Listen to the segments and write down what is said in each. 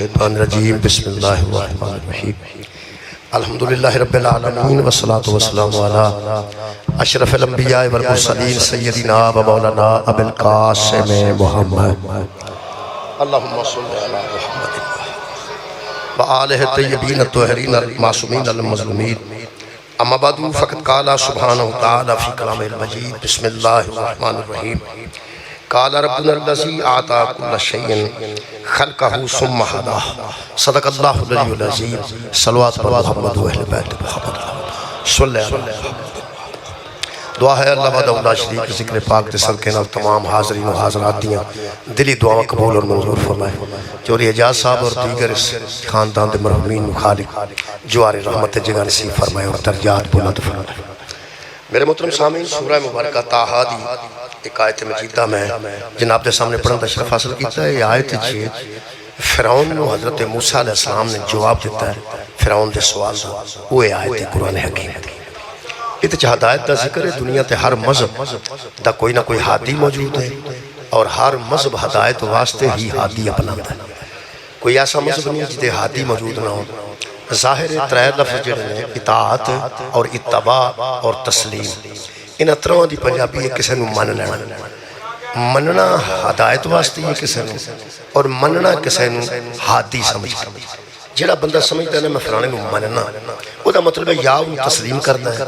मिनश्शैतानिर्रजीम बिस्मिल्लाहिर्रहमानिर्रहीम अल्हम्दुलिल्लाहि रब्बिल आलमीन वस्सलातु वस्सलामु अला अशरफिल अंबिया वल मुरसलीन सय्यदिना व मौलाना अबुल कासिम मुहम्मद अल्लाहुम्मा सल्लि अला मुहम्मद व आलिहि तय्यबीन अत्तहरीन अल मासूमीन अल मज़लूमीन अम्मा बअदु फ़क़द क़ाला सुब्हानहु तआला फ़ी कलामिल मजीद बिस्मिल्लाहिर रहमानिर रहीम क़ाला रब्बुना अल्लज़ी आता कुल्ला शैइन ख़ल्क़हु सुम्मा हदाह सदक़ल्लाहुल अलियुल अज़ीम सल्लल्लाहु अलैहि मुहम्मद व अहले बैत मुहम्मद सल्लल्लाहु अलैहि दुआ है अल्लाह वहदहु शरीक के ज़िक्र पाक के सदक़े नाल तमाम हाज़रीन व हाज़रात दियां दिली दुआवां कबूल और मंजूर फरमाए। चौधरी एजाज साहब और दीगर खानदान के मरहूमीन खालिक जवार रहमत जगह नसीब फरमाए और दर्जात बुलंद फरमाए। मेरे मोहतरम सामीन, सूरह मुबारक ताहा दी एक आयत मजीदा में जनाब के सामने पढ़ने का शरफ हासिल किया है। ये आयत फिरौन को हज़रत मूसा अलैहिस्सलाम ने जवाब दिता है फिरौन के सवाल का, वो आयत कुरान हकीम ये हदायत का जिक्र है। दुनिया के हर मजहब का कोई ना कोई हादी मौजूद है और हर मजहब हदायत वास्ते ही हादी अपनाता है। कोई ऐसा मजहब नहीं जिसे हादी मौजूद ना हो। ज़ाहिर त्रै लफ्ज़ जिहड़े ने इताअत और इत्तबा और तस्लीम, इन त्रों की पंजाबी किसी को मन लेना। मनना हदायत वास्ते है किसी को और मनना किसी को हादी समझ। जिहड़ा बंदा समझदा है मैं फलाने को मनना, उसका मतलब है या उन्हें तस्लीम करता है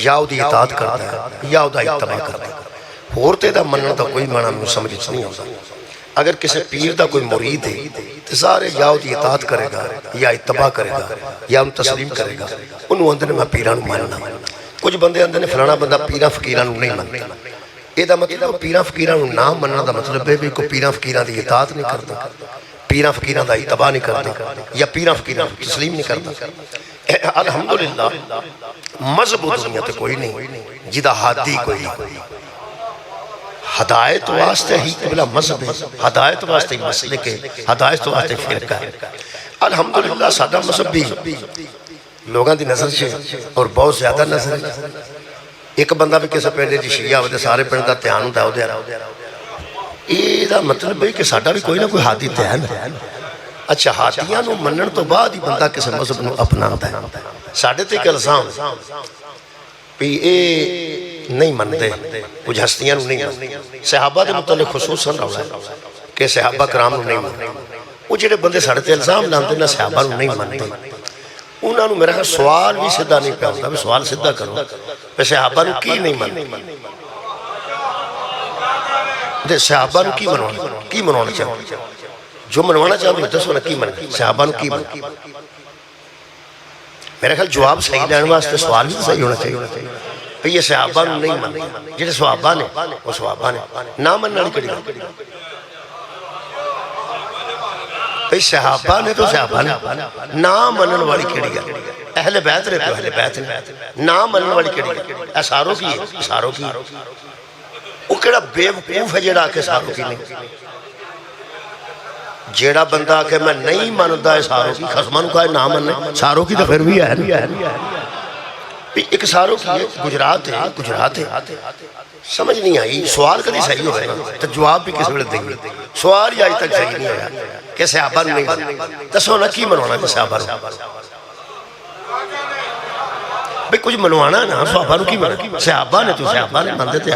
या उसकी इताअत करता है या उसका इत्तबा करता है। होर तो इसका मनने का कोई माना मैं समझ नहीं आता। अगर किसी पीर का कोई मुरीद है तो सारे या उसकी इताअत करेगा या इत्तबा करेगा या उन्हें तस्लीम करेगा। उन्होंने आंदे मैं पीरां नूं मनना। कुछ बंदे आंदे ने फलाना बंदा पीरां फकीरां नूं नहीं मनता। इसका मतलब पीरां फकीरां नूं ना मनने का मतलब है भी कोई पीरां फकीरां की इताअत नहीं करता, पीरां फकीरां का इत्तबा नहीं करता या पीरां फकीरां तस्लीम नहीं करता। अल्हम्दुलिल्लाह मजहब दुनिया ते कोई नहीं जिदा हादी कोई नहीं। हदायत वास्ते ही कबला मजहब है, हदायत वास्ते ही मसलक है, हदायत वास्ते फिरका है। अल्हम्दुलिल्लाह साडा मजहब भी लोगों की नज़र से और बहुत ज्यादा नज़र है। एक बंदा भी किसी पिंड शिया हो सारे पिंड का ध्यान होता है। मतलब है कि साडा भी कोई ना कोई हादी तो है ना। अच्छा, हादियां नूं मनण तो बाद ही बंदा किसी मजहब नूं अपनाता है। साडे ते एक इल्जाम भी ये नहीं मनते, कुछ हस्तियां नहीं मनते। सहाबा के मुतल्लिक खुसूसन रौला है कि सहाबा कराम नूं नहीं मनते। वो जिहड़े बंदे साडे ते इल्जाम लाते ना सहाबा नूं नहीं मनते, उन्होंने मेरा ख्याल सवाल भी सीधा नहीं पिया होता भी सवाल सीधा करो भी सहाबा नूं की नहीं मनते, सहाबा नूं की मनवाना चाहते, जो मनवाना चाहते दसो ना की मन सहाबा नूं की मन। मेरा ख्याल जवाब सही लैण वास्ते सवाल भी सही होना चाहिए भाई ये सहाबा नूं नहीं मनते। जिहड़े सहाबा ने वो सहाबा ने, ना मनने वाली कड़ी भाई सहाबा ने तो सहाबा ने, ना मनन वाली केड़ी गल। अहले बैत ने तो अहले बैत ने, ना मनन वाली केड़ी गल। सारों की सारों की वो केड़ा बेवकूफ है जेड़ा आके सारों की नहीं। जेड़ा बंदा आके मैं नहीं मनदा है सारों की, खसमां नूं कहे ना मनने सारों की तो फिर भी है। एक सारों की है गुजरात है, गुजरात है। समझ नहीं आई सवाल कभी सही हो गया तो जवाब भी किसी वे देंगे। सवाल ही अज तक सही नहीं होया कि सहाबा नहीं दसो ना की मनवाना सहाबा भाई कुछ मनवाना ना सहाबा की मन सहाबा ने तो सहाबा ने मनते थे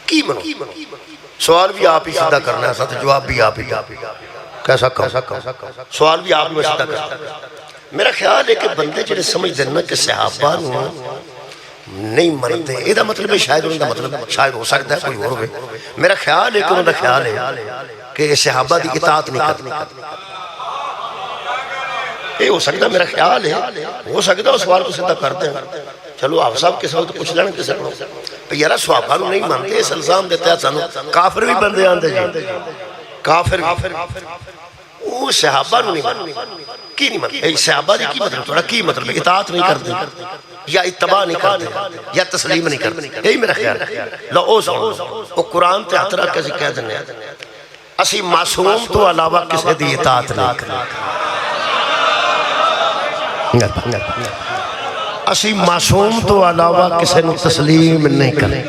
की मनो। सवाल भी आप ही सीधा करना है, जवाब भी आप ही कैसा सवाल भी आप ही सीधा करना। मेरा ख्याल है कि बंदे जो समझते हैं कि सहाबा नहीं मनते, यदा मतलब है शायद उनका मतलब शायद हो सकता है कोई और हो। मेरा ख्याल है कि उनका ख्याल है कि सहाबा की इताअत नहीं करनी। ये हो सकता, मेरा ख्याल है हो सकता उस सवाल को सीधा करते हैं। चलो आप सब किसी वक्त पूछ लेना किसी को यार सहाबा नहीं मनते, इस इल्जाम देते हैं सानू काफिर भी बंदे आंदे जी, काफिर वो सहाबा नहीं मनते की नहीं मनते। सहाबा की मतलब थोड़ा की मतलब इताअत नहीं करते या इत्तबा नहीं करते या तस्लीम नहीं करते, यही मेरा ख्याल है। लो ओ कुरान ते हथ रख के कह देने असी मासूम तो अलावा किसी की इताअत नहीं करते। असी मासूम तो अलावा किसी को तस्लीम नहीं करें,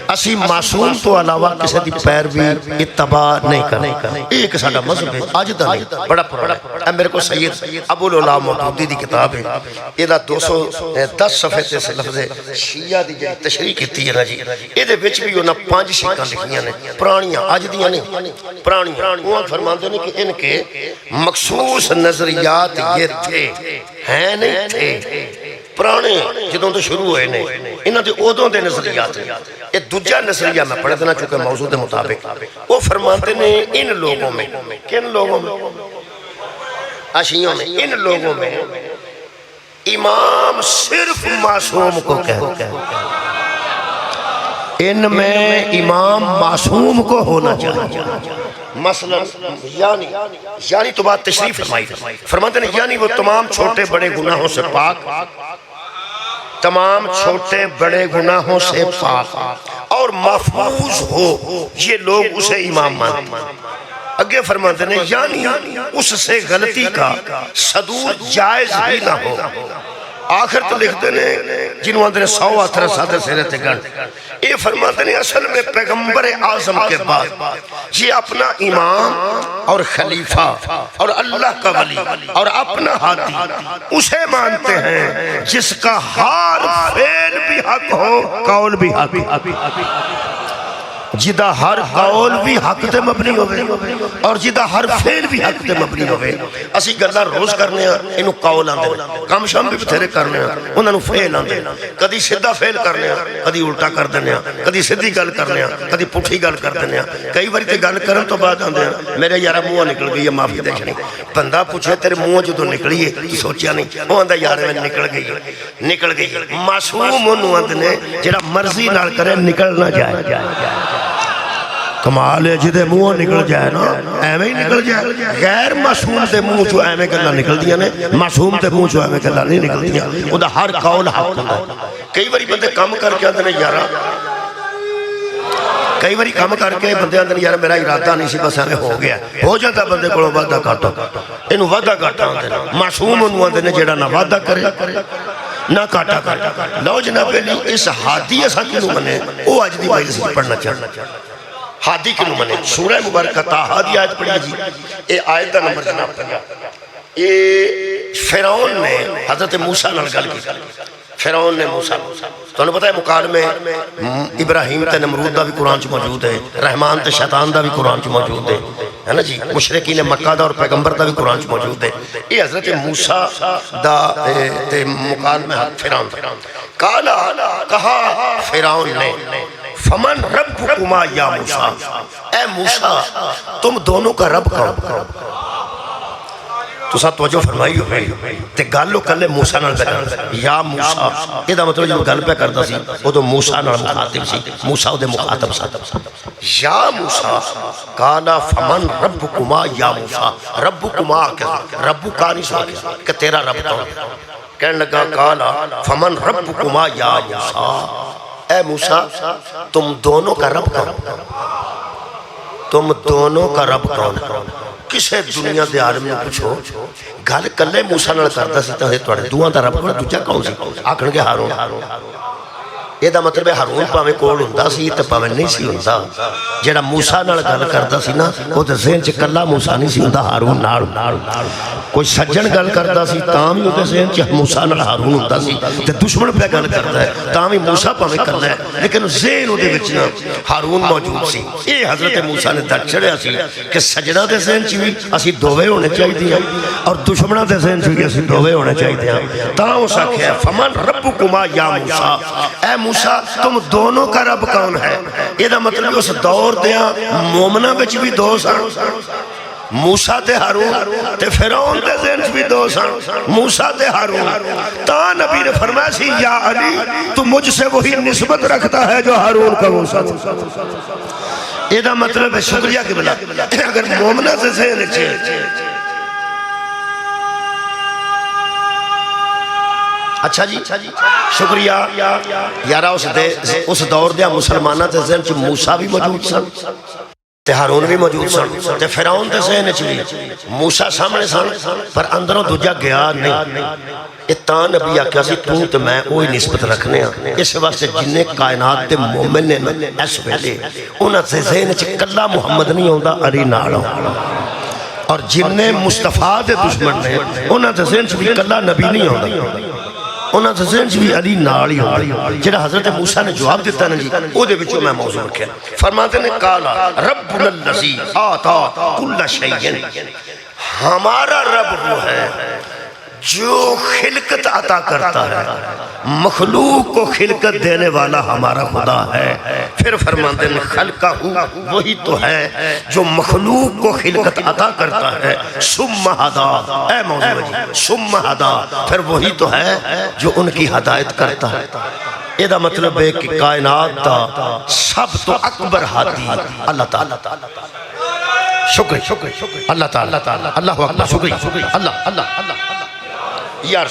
असी मासूम तो अलावा किसी की पैरवी इत्तबा नहीं करें। एक साडा मज़हब है, अज दा नहीं, बड़ा पुराना। मेरे को सैयद अबुल उला मौदूदी की किताब है, इहदा 210 सफ़े ते इस लफ्ज़ शिया दी जिहड़ी तशरीह कीती है ना जी, इहदे विच भी उन्हां 5 शिकां लिखियां ने, पुरानियां, अज दियां नहीं, पुरानियां। वो फरमाते हैं कि इनके मखसूस नजरियात ये थे, हैं नहीं थे, पुराने जदों तो शुरू हुए ने, इन्हां दे उदों दे नजरियात। ये दूजा नजरिया मैं पढ़ देना चुके मौजू के मुताबिक। वो फरमाते ने इन लोगों में, किन लोगों में, अशियों में, इन लोगों में इमाम सिर्फ मासूम को कहते हैं, इनमें इमाम मासूम को होना चाहिए। मसलन यानी तो बात तशरीफ फरमाई, फरमाते ने यानी वो तमाम छोटे बड़े गुनाहों से पाक, तमाम छोटे बड़े गुनाहों से पाक और महफूज हो, ये लोग उसे इमाम मानते। अगे फरमाते ने यानी उससे गलती का सदूर जायज ही ना हो। आखिर तो लिखते ने जिन्होंने आंदे 100 अथर सादे सिरे ते गण। ये फरमाते ने असल में पैगंबर आजम के बाद ये अपना इमाम और खलीफा और अल्लाह का वली और अपना हादी उसे मानते हैं जिसका हर फेल भी हक हो, कौल भी हक, जिदा हर कौल भी हक ते मबनी होवे और जिदा हर फेल भी हक ते मबनी होवे। असी गल्लां रोज करने आ, इनू कौल आंदे, कम शाम भी बथेरे करने आ, उन्हां नू फेल आंदे। कदी सीधा फेल करने आ, कदी उल्टा कर देने आ, कदी सीधी गल करने आ, कदी पुठी गल कर देने आ। कई बारी ते गल करन तो बाद आंदे आ मेरे यारा मुंहों निकल गई है, माफी देखनी। बंदा पूछे तेरे मुंहों जदों निकली है तू सोचिया नहीं, वो आंदा यार मैं निकल गई, निकल गई। मासूम ओनू आंदे ने जिहड़ा मर्जी नाल करे निकल ना जाए। कमाल है जिदे मुंहों निकल जाए ना एवें ही निकल जाए। गैर मासूम के मुंह चो एवें गल्लां निकलदियां ने, मासूम के मुंह चो एवें गल्लां नहीं निकलदियां। उहदा हर कौल हक हुंदा। कई बारी बंदे काम करके आंदे ने यारा, कई बारी काम करके बंदे आंदे ने यार मेरा इरादा नहीं सी, बस एवें हो गया, हो जाता बंदे कोलों वादा घाटा, इनू वादा घाटा आंदे ने। मासूम ओनू आंदे ने जेड़ा ना वादा करे ना घाटा करे। लो जनाब इस हादी असां किनू मने, वो अज दी मजलिस पढ़ना चाहना। हादी किनू मने, सूरह मुबारक ताहा दी आयत पढ़ी जी, ये आयत का नंबर जनाब पढ़ा। ये फिरौन ने हजरत मूसा नाल गल की, फिरौन ने मूसा, तुहानू पता है मुकालमे इब्राहिम ते नमरूद दा भी कुरान च मौजूद है, रहमान ते शैतान दा भी कुरान च मौजूद है ना जी, मुशरिकीन मक्का दा और पैगंबर दा भी कुरान च मौजूद है। ये हजरत मूसा दा ते मुकालमे फिरौन काला कहा फिरौन ने फमन रब्बुकुमा या मूसा, ए मूसा तुम दोनों का रब कौन? तुसा तवज्जो फरमाई होवे ते गल कल्ले मूसा नाल कर, या मूसा एदा मतलब जो गल पे करदा सी उदों मूसा नाल मुखातिब सी, मूसा उदे मुखातब सी। या मूसा काला फमन रब्बुकुमा या मूसा, रब्बुकुमा क्या रब्बु का नहीं सोचा कि तेरा रब कौन? कहने लगा काला फमन रब्बुकुमा या मूसा, ए मूसा तुम दोनों का रब कौन? तुम दोनों का रब कौन? किसी दुनिया के आलम ने पूछो, गल कल्ले मूसा नाल करदा सी तां तुहाडे दोवां दा रब कौन? दूजा कौन सी? आखणगे हारून। ਇਹਦਾ मतलब है हारून भावें कोल हुंदा सी ते भावें नहीं सी हुंदा। जेड़ा मूसा नाल गल करदा सी ना ओहदे ज़हन च कल्ला मूसा नहीं सी हुंदा, हारून नाल। कोई सज्जन गल करदा सी तां भी ओहदे ज़हन च मूसा नाल हारून हुंदा सी, ते दुश्मन पे गल करदा है तां भी मूसा भावें कल्ला है, लेकिन ज़हन ओहदे विच ना हारून मौजूद सी। ये हज़रत मूसा ने दर चढ़िया सी कि सज्जना दे ज़हन च भी असीं दोवें होने चाहिए और दुश्मनां दे ज़हन च भी असीं दोवें होने चाहिए। तां उस आखिया फमन रब्बुकुमा या मूसा, ए मूसा तुम दोनों का रब कौन है? ਇਹਦਾ मतलब उस दौर दिया मोमना विच भी दो सन, मूसा ते हारून, ते फिरौन दे ज़हन च भी दो सन, मूसा ते हारून। ता नबी ने फरमाया सी या अली तू मुझसे वही निस्बत रखता है जो हारून का मूसा था। ਇਹਦਾ मतलब है शुक्रिया के बिला अगर मोमना से ज़हन च अच्छा जी शुक्रिया यारा उस दौर दे मुसलमाना के ज़हन च मूसा भी मौजूद सन। ते हारून भी मौजूद सन ते फिरौन दे ज़हन च भी मूसा सामने सन पर अंदरों दूजा गया नहीं। ये तां नबी आख्या सी तू ते मैं वही निस्बत रखने इस वास्ते जिन्ने कायनात दे मोमिन ने ना इस वेले उन्हां दे ज़हन च कल्ला मुहम्मद नहीं आउंदा अली नाल आउंदा और जिन्ने मुस्तफा दे दुश्मन ने उन्हां दे ज़हन च भी कल्ला नबी नहीं आउंदा उन्हां दे ज़हन च भी अली नाल ही आउंदा। जेड़ा हज़रत मूसा ने जवाब दिता ना जी ओदे विचों मैं मौजू रखिया। फरमाते ने काला रब्बुल लज़ी आता कुल्ल शैइन, हमारा रब वो है जो खिलकत अता करता है, मखलूक को खिलकत देने वाला हमारा खुदा है। फिर फरमाते हैं खलका वही तो है जो मखलूक को खिलकत अता करता है। सुम्मा हदा ऐ मौजूद सुम्मा हदा, फिर वही तो है जो उनकी हदायत करता है। एदा मतलब है कि कायनात दा सब तो अकबर हादी अल्लाह ताला। शुक्र शुक्र अल्लाह ताला अल्लाह अकबर शुक्र अल्लाह अल्लाह अल्लाह यार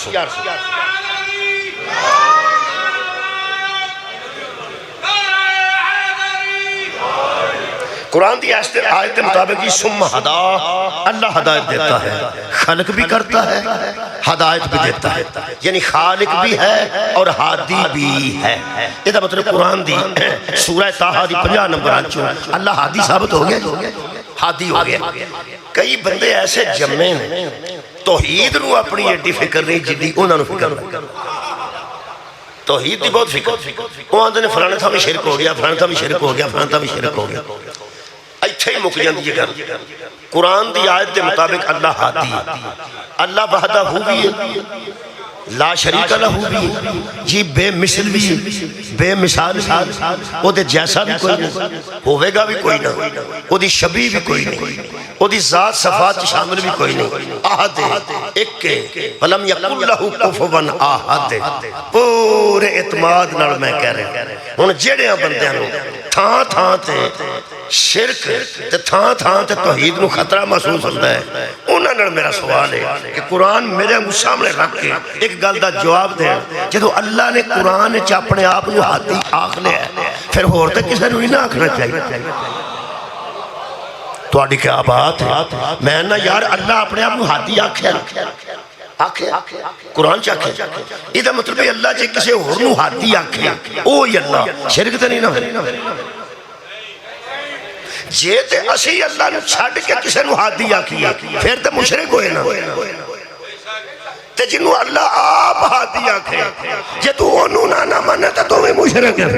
कुरान की आयत के मुताबिक ही सुम्मा हदा, अल्लाह हदायत देता है, खलक भी करता है, हदायत भी देता है, यानी खालिक भी है और हादी भी है। इसका मतलब कुरान दी सूरह ताहा दी 50 नंबर चो अल्लाह हादी साबित हो गया, हादी हो गया। कई बंदे ऐसे जम्मे ने तौहीद नूं अपनी एडी फिक्र नहीं जिद्दी उन्हां नूं फिक्र है। तौहीद की बहुत फिक्र, वो आंदे ने फलाने था भी शिरक हो गया, फलाने था भी शिरक हो गया, फलाने था भी शिरक हो गया। इत्थे ही मुक जाती है गल। कुरान की आयत के मुताबिक अल्लाह हादी, अल्लाह वहदहू भी है, ला शरीक लहू भी जी, बेमिसल भी, बेमिसाल भी, ओदे जैसा भी कोई नहीं, होवेगा भी कोई ना, ओदी शबी भी कोई नहीं, ओदी जात सफात शामिल भी कोई नहीं। आहद एक वलम यकुल लहू कुफुवन आहद। पूरे इतमाद नाल मैं कह रहा हुण जेड़े बंदियां नूं थां थां ते शिरक ते थां थां ते तौहीद नूं खतरा महसूस होंदा है, उन्हां नाल मेरा सवाल है कि कुरान मेरे मुंह सामने रख के एक गल दा जवाब देण। जदों अल्लाह ने कुरान च अपने आप नूं हादी आख लिया, फिर होर ते किसे नूं ना आखना चाहिए। तुहाडी क्या बात है? मैं ना यार अल्लाह अपने आप नूं हादी आख्या कुरान च आख्या, इहदा मतलब है अल्लाह जे किसी होर नूं हादी आखे ओ ही अल्लाह, शिरक ते नहीं ना। जे ते असी अल्लाह नूं छड्ड के किसी नूं हादी आखीए फिर ते मुशरिक होए ना। ते जिन्नू अल्लाह आप हादी आखे जे तू ओनू ना मने ते तू भी मुशरिक है।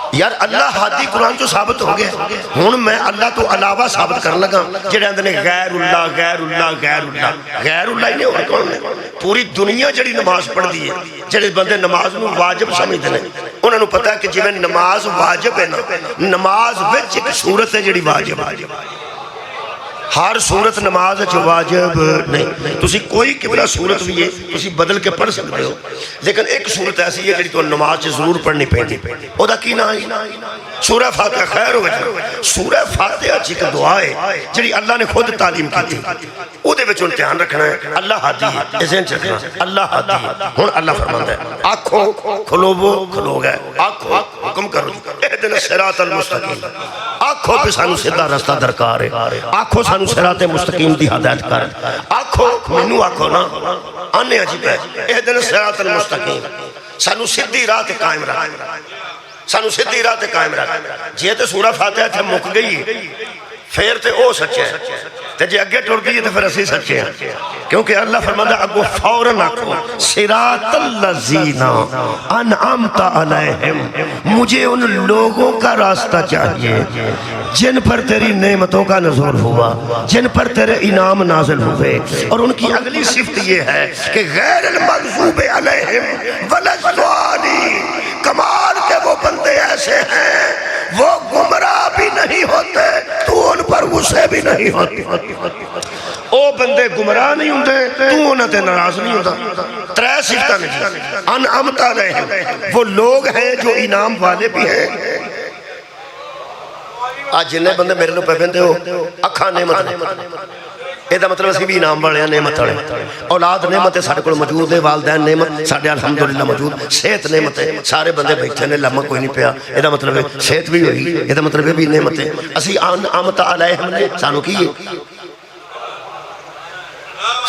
यार अल्लाह हादी कुरान चो साबित हो गया, हुण मैं अल्लाह तो अलावा साबित कर लगा। जेड़े आंदे ने गैरुल्लाह गैरुल्लाह गैरुल्लाह, गैरुल्लाह ही नहीं होर कौन ने? पूरी दुनिया जिहड़ी नमाज पढ़दी है, जेड़े बंदे नमाज नूं वाजिब समझदे ने उन्हां नूं पता है कि जिवें नमाज वाजिब है ना, नमाज विच एक सूरत है जिहड़ी वाजिब है। हर सूरत नमाज वाजिब नहीं, तुसी कोई किबला सूरत भी है तुसी बदल के पढ़ सकते हो, लेकिन एक सूरत ऐसी है जी तो नमाज जरूर पढ़नी पैंदी। ओदा की नाम है सूरह फातिहा। खैर हो सूरह फातिहा च एक दुआ है जी अल्लाह ने खुद तालीम की, ओदे विच ध्यान रखना है अल्लाह हादी है, इसे रखना अल्लाह हादी है। हुण अल्लाह फरमांदा है आखो खलोवो, खलो गए, आखो हुक्म करो इहदिना सिरातल मुस्तकीम, आखो कि सानू सीधा रास्ता दरकार है, आखो सानू सिराते मुस्तकीम दी हदायत कर, आखो मैनू आखो ना आने अजीब है इहदिना सिरातल मुस्तकीम, सानू सीधी राह ते कायम रख, सानू सीधी राह ते कायम रख। जे ते सूरह फातिहा इत्थे मुक गई फिर ते ओ सच्चा है, ते जे अगे टुर गई तो फिर असी सच्चे हैं, क्योंकि अल्लाह फरमांदा अगो फौरन आखो सिरातल लज़ीना अनअमता अलैहिम, मुझे उन लोगों का रास्ता चाहिए जिन पर तेरी नेमतों का नज़ुल हुआ, जिन पर तेरे इनाम नाज़िल हुए। और उनकी अगली सिफ्त ये है कि गैरिल मग़ज़ूबि अलैहिम वलद्दालीन, कमाल के वो बंदे ऐसे हैं वो गुमराह भी नहीं होते तू उन पर गुस्से भी नहीं होती, ओ बंदे गुमराह नहीं होंगे तू उन्हां ते नाराज नहीं होता। त्रै सिफतां ने अनअमता अलैहिम, वो लोग हैं जो इनाम वाले भी हैं। आज जिन्ने बंदे मेरे को पे पेंदे हो अखा नेमत ਇਹਦਾ ਮਤਲਬ ਅਸੀਂ ਵੀ ਇਨਾਮ ਵਾਲੇ ਆ, नेमत वाले। औलाद नेमत है, साढ़े को मौजूद है, वालदैन नेमत साढ़े अल्हम्दुलिल्लाह मौजूद, सेहत नेमत है, सारे बंदे बैठे ने, लम्मा कोई नहीं पिया, ਇਹਦਾ मतलब है सेहत भी होगी, ਇਹਦਾ मतलब है भी नेमत है। ਅਸੀਂ अमत अलैहिम ने सानू की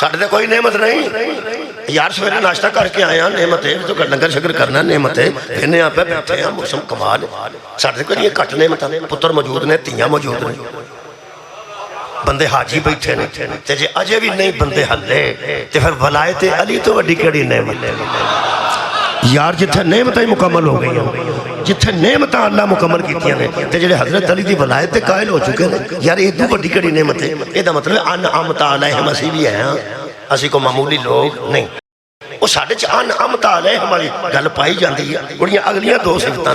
साढ़े तो कोई नेमत नहीं यार। सवेरे नाश्ता करके आए हैं, नेमत है, तो लंगर शगर करना नेमत है, फिरने आप बैठे हैं, मौसम कमाल। साढ़े कोई घट नेमत, पुत्र मौजूद ने, तियां मौजूद ने, बंदे हाजी बैठे ने, ते जे अजे भी नहीं बंदे हल्ले ते फिर वलायत अली तो वड्डी केड़ी नेमत यार। जिथे नेमत ही मुकम्मल हो गई, जिथे नेमत अल्लाह मुकम्मल कीतियां ने, ते जेड़े हजरत अली दी वलायत ते कायल हो चुके हैं यार, इदू वड्डी केड़ी नेमत है। ਇਹਦਾ मतलब अन अमत अलैहिम, ਅਸੀਂ भी हैं, ਅਸੀਂ को मामूली लोग नहीं। वो साढ़े च अन अमत अलैहिम वाली गल पाई जाती है, बड़ियां अगलियां दो सिफतां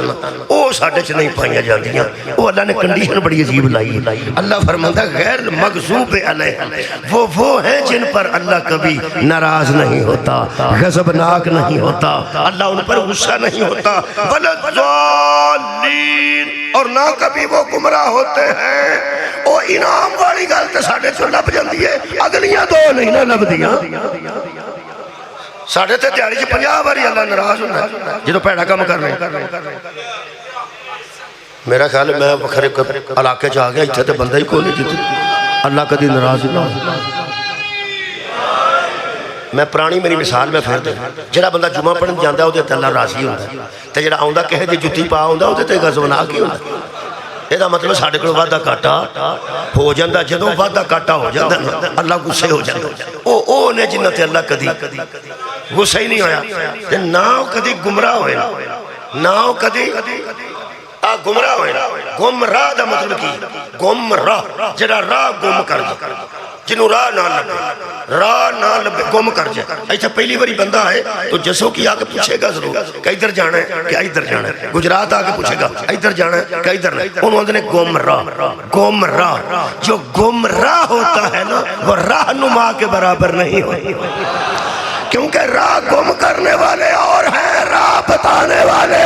वो साढ़े च नहीं पाई जांदियां। वो अल्लाह ने कंडीशन बड़ी अजीब लाई है। अल्लाह फरमाता गैर मगज़ूब अलैहिम, वो है जिन पर अल्लाह कभी नाराज नहीं होता, गज़बनाक नहीं होता, अल्लाह उन पर गुस्सा नहीं होता, वलद्दालीन, और ना कभी वो गुमराह होते हैं। वो इनाम वाली गल तो साढ़े चो लभ जाती है, अगलियां दो नहीं ना लभदियां। साढ़े ते दिहाड़ी च 50 बारी अल्लाह नाराज होता जो भैड़ा काम कर रहे। मेरा ख्याल मैं वखरे इलाके च आ गया, इतने तो बंदा ही कोई नहीं जित अल्लाह कभी नाराज ना। मैं पुरानी मेरी मिसाल में फिर जो बंदा जुमा पढ़न जाता वो अल्लाह राजी होता, तो जो आता किसी की जुत्ती पा आता वो गज़बनाक ही होता। ਇਹਦਾ मतलब साढ़े को वाधा घाटा हो जाता, जो वाधा घाटा हो जाता ना अल्लाह गुस्से हो जाता। वो ने जिन्हों ते अल्लाह कदी गुस्सा ही नहीं होया, ना कदी गुमराह होया, ना कदी गुमराह होया। गुमराह का मतलब की गुमराह जरा राह गुम कर, जिन्हों राह ना लगे, राह ना लगे गुम कर जाए। इतना पहली बारी बंदा है तो जसो की आके पूछेगा जरूर कि इधर जाना है, क्या इधर जाना है, गुजरात आके पूछेगा इधर जाना है, क्या इधर नहीं। उन्होंने गुमराह, गुमराह जो गुमराह होता है ना वो राहनुमा के बराबर नहीं होता, क्योंकि राह गुम करने वाले और हैं, राह बताने वाले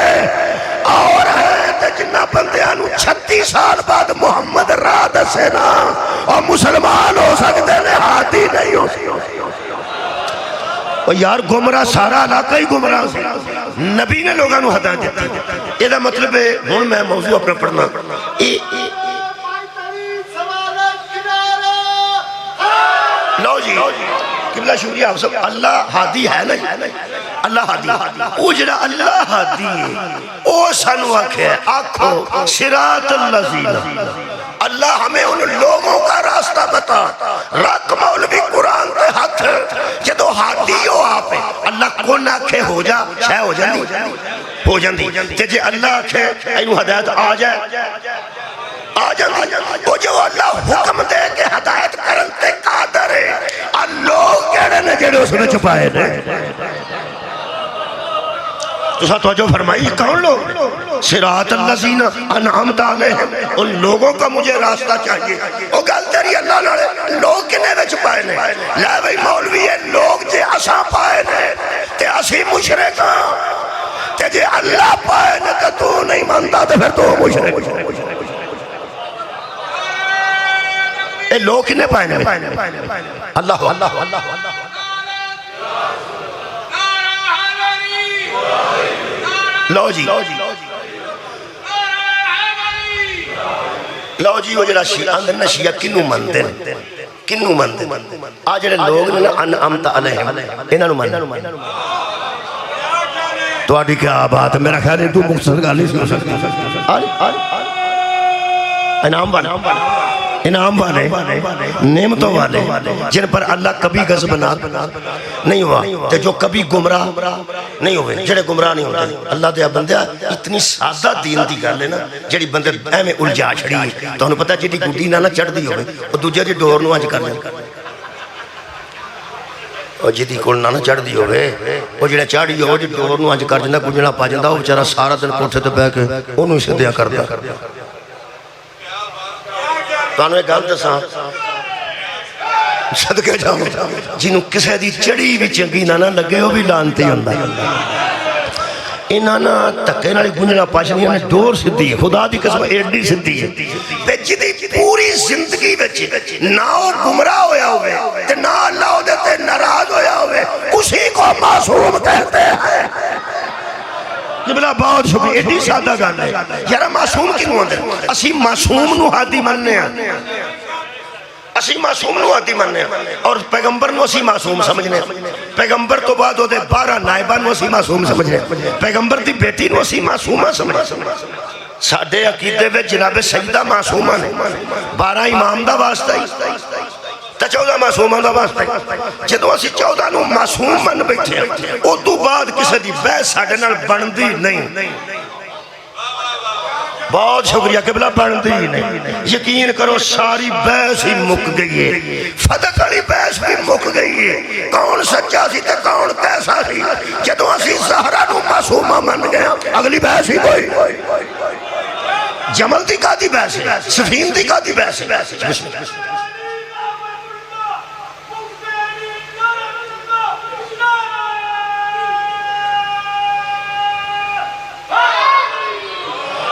और हैं। जिन्ना बंदियां 36 साल बाद मुहम्मद राह दसे ना और मुसलमान हो सकते हैं, हाथी नहीं हो सकते। यार गुमराह सारा इलाका ही गुमराह, नबी ने लोगों को हदायत दी। ਇਹਦਾ मतलब है हुण मैं मौजू अपना पढ़ना लो जी किबला शुक्रिया आप सब। अल्लाह हादी है ना, अल्लाह हादी, वो जड़ा अल्लाह हादी है वो सानू आखे आखो सिरातल लज़ीना। अल्लाह हमें उन लोगों का रास्ता बता। रख मौलवी कुरान के हाथ जो हादी हो आप अल्लाह कौन आखे हो जा शह हो जाती, हो जाती। ते जे अल्लाह आखे इनू हदायत आ जाए आ जाती, वो जो अल्लाह हुक्म दे के हदायत करन ते कादर है। लोग केड़े ने जेड़े उसने छुपाए ने, तुसा तवज्जो फरमाई कौन लोग? सिरातल लज़ीना अनअमत अलैहिम, उन लोगों का मुझे रास्ता चाहिए। ओ गल तेरी अल्लाह नाल लोग किने विच पाए ने? लै भाई मौलवी है लोग जे असा पाए ने ते असी मुशरिक हां, ते जे अल्लाह पाए ने ते तू नहीं मानता ते फिर तू मुशरिक। ए लोग किने पाए ने? अल्लाह अल्लाह अल्लाह लो जी लो जी वो जरा शिया ना शिया किनू मनते किनू मनते आ जेडे लोग ने ना अनअमत अलैहिम इन्हां नू मनदे। तुहाडी क्या बात है, मेरा ख्याल है तू मुख्तसर गल नहीं हो सकती। इनाम वाले इनाम वाले नेमतों वाले जिन पर अल्लाह कभी गज़बनाक नहीं हुआ, तो जो कभी गुमराह नहीं हुए, जेड़े गुमराह नहीं होते। अल्लाह दे बंदे इतनी सादा दीन की गल है ना जी बंदे एवें उलझा छड़ी है। तुहानू पता जी गुड्डी ना चढ़ती हो दूजे की डोर नूं अज कर ले, जिदी कोल ना चढ़ती हो जो चढ़ी हो डोर नूं अज कर जाता, गुंजना पा जाता, वो बेचारा सारा दिन कोठे ते बह के उन्होंने सिद्धिया करता। तुहानू एक गल दसा सदके जाओ जिन्हों किसी की चढ़ी भी चंगी ना लगे वो भी लानती होंदा। इन्होंने धक्के नाल गुंजना पाशनिया ने डोर सीधी है, खुदा की कसम एडी सीधी है ते जिदी पूरी जिंदगी विच ना वो गुमराह होया होवे ते ना अल्लाह उहदे ते नाराज होया होवे, उसी को मासूम कहते हैं। जिबला बहुत शुक्रिया, एडी सादा गल है यार। मासूम क्यों होंदे? असी मासूम नूं हादी मनने आ, असी मासूम नूं हादी मनने और पैगंबर नूं असी मासूम समझने। पैगंबर तो बाद ओदे 12 नायबां नूं असी मासूम समझने, पैगंबर दी बेटी नूं असी मासूमा समझने। साडे अकीदे विच जनाब सईदा मासूमा ने, 12 इमाम दा वास्ता ही ते 14 मासूमां दा वास्ता ही। जदों असी 14 नूं मासूम मन बैठे उस तो बाद किसी दी बहस साडे नाल बनदी नहीं। बहुत शुक्रिया किबला, बनती ही नहीं। यकीन करो सारी बहस ही मुक गई है, फदक वाली बहस भी मुक गई है। कौन सच्चा सी ते कौन कैसा सी, जदों असी ज़हरा नूं मासूमा मन गए अगली बहस ही कोई। जमल दी कादी बहस है, सफीन दी कादी बहस है।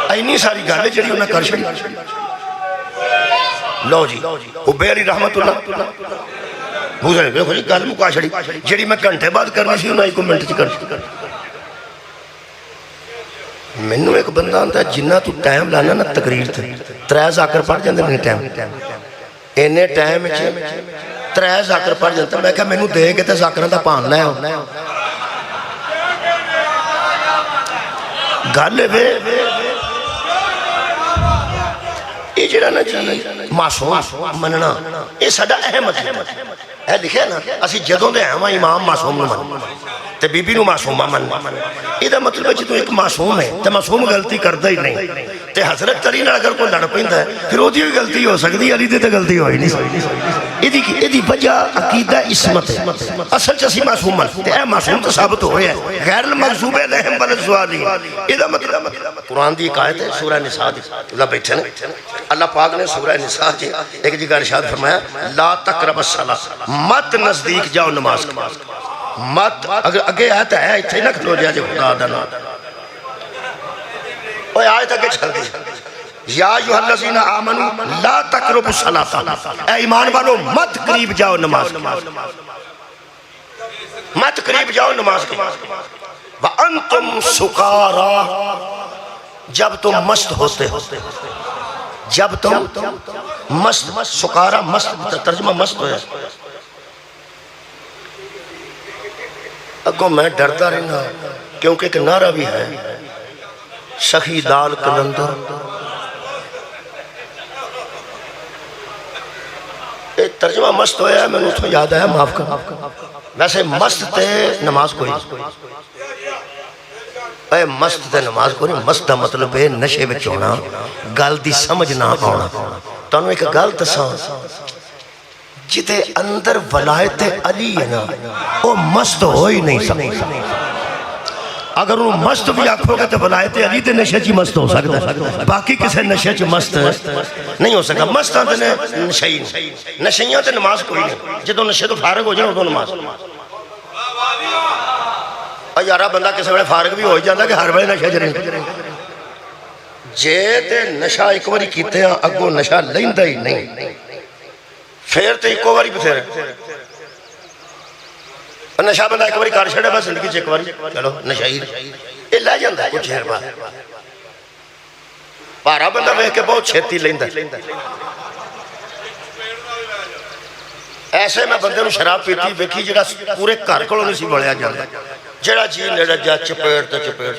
इन्नी सारी गल है जी उन्हें कर छड़ी। लो जी उब्बे अली रहमतुल्लाह देखो जी गल मुका छड़ी, जी मैं घंटे बाद करनी सी उन्हें 1 मिनट च कर। मैनू एक बंदा आंदा जिन्ना तू टाइम लाना ना तकरीर ते 3 जाकर पढ़ जाते मेरे टाइम, इन्ने टाइम 3 जाकर पढ़ जाता। मैं क्या मैनू दे के जाकर का भान लै गल वे ये जरा ना जी मासूम मनना ये साडा अहम है। लिखा ना असी जदों दे हैं इमाम मासूम मन ते बीबी नूं मासूमा मन। इहदा मतलब जो एक मासूम है तो मासूम गलती करता ही नहीं, ते हजरत अली नाल अगर कोई लड़ पैंदा है फिर ओदी भी गलती हो सकती, अली ते गलती हो ही नहीं। इहदी वजह अकीदा इस्मत है। असल च असी मासूम मन ते ए मासूम तो साबित हो रहा है गैर मगसूबे लहम बल ज़वाली। इहदा मतलब कुरान दी एक आयत है सूरह निसा दी, अल्लाह बैठे ने अल्लाह पाक ने सूरह निसा च एक जगह इरशाद फरमाया ला तक़रबुस सलाह, मत नजदीक जाओ नमाज मत। अगर अगे आयत है इत्थे ना खलो जा खुदा दा नाम ओए आयत अगे चल गई या अय्युहल्लज़ीना आमनू ला तक़रबुस सलाह, ए ईमान वालों मत करीब जाओ नमाज, मत करीब जाओ नमाज के। व अंतुम सुकारा, जब तुम मस्त होते हो, जब तुम मस्त, सुकारा मस्त तर्जुमा मस्त होया। अगों मैं डरता रहना क्योंकि एक नारा भी है सखी दाल कलंदर। ये तर्जुमा मस्त होया, मैंने उसमें याद आया माफ कर। वैसे मस्त ते नमाज कोई ए मस्त ते नमाज कोई नहीं। मस्त का मतलब है नशे में होना, गल की समझ ना आना। तुहानू एक गल दसां, जिदे अंदर वलायत अली है ना वो मस्त हो ही नहीं सकता। अगर वो मस्त भी आखोगे तो वलायत अली के नशे च मस्त हो सकता है, बाकी किसी नशे च मस्त नहीं हो सकता। मस्त आते ने नशई, नशइयां तो नमाज कोई नहीं। जो नशे तो फारग हो जाए उदों नमाज। यारा बंदा किसी वे फारग भी हो जाता कि हर वे नशे च नहीं। जे तो नशा एक बार किते अगों नशा लैंदा ही नहीं, फिर तो एको बारी बथेरे नशा बंदा एक बार कर छड़े बस जिंदगी एक बार चलो नशा ही ये लै जाता कुछ देर बाद। भारा बंदा वेख के बहुत छेती लेंदा। ऐसे मैं बंदे नूं शराब पीती वेखी जिहड़ा पूरे घर कोलों नहीं सी बलिया जांदा, जिहड़ा जी नेड़े जा चपेड़ तो चपेड़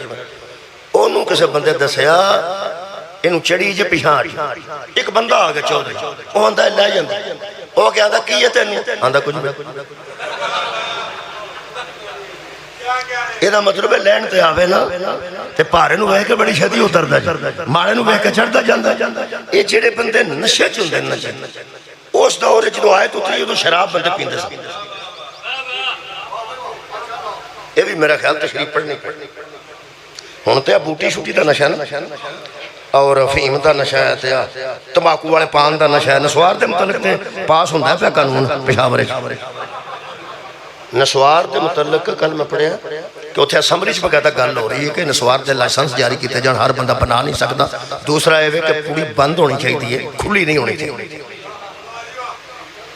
ओनू किसी बंदे दसिया इनू चढ़ी जे पिछा। एक बंदा आ गया चौधरी, वो आंदा लै जांदा। वो क्या आंदा की है तैनू? आंदा कुछ ਇਹਦਾ मतलब है लैन ते आवे ना ते भारे नूं वेख के बड़ी छेती उतरदा, माड़े नूं वेख के चढ़दा जांदा। ये जेड़े बंदे नशे च हुंदे न, उस दौर जो आयत उतरी उदों शराब बंदे पींदे सी। ये भी मेरा ख्याल तशरीफ पढ़नी हुण ते बूटी शूटी का नशा ना और अफीम का नशा है, तंबाकू वाले पान का नशा है। नसवार के मुतलक पास होंदा पिया कानून पेशावर। नसवार के मुतलक कल मैं पढ़िया कि उत्थे असैंबली च बकायदा गल हो रही है कि नस्वार के लाइसेंस जारी किए जान, हर बंदा बना नहीं सकता। दूसरा यह कि पूरी बंद होनी चाहिए है, खुली नहीं होनी चाहिए।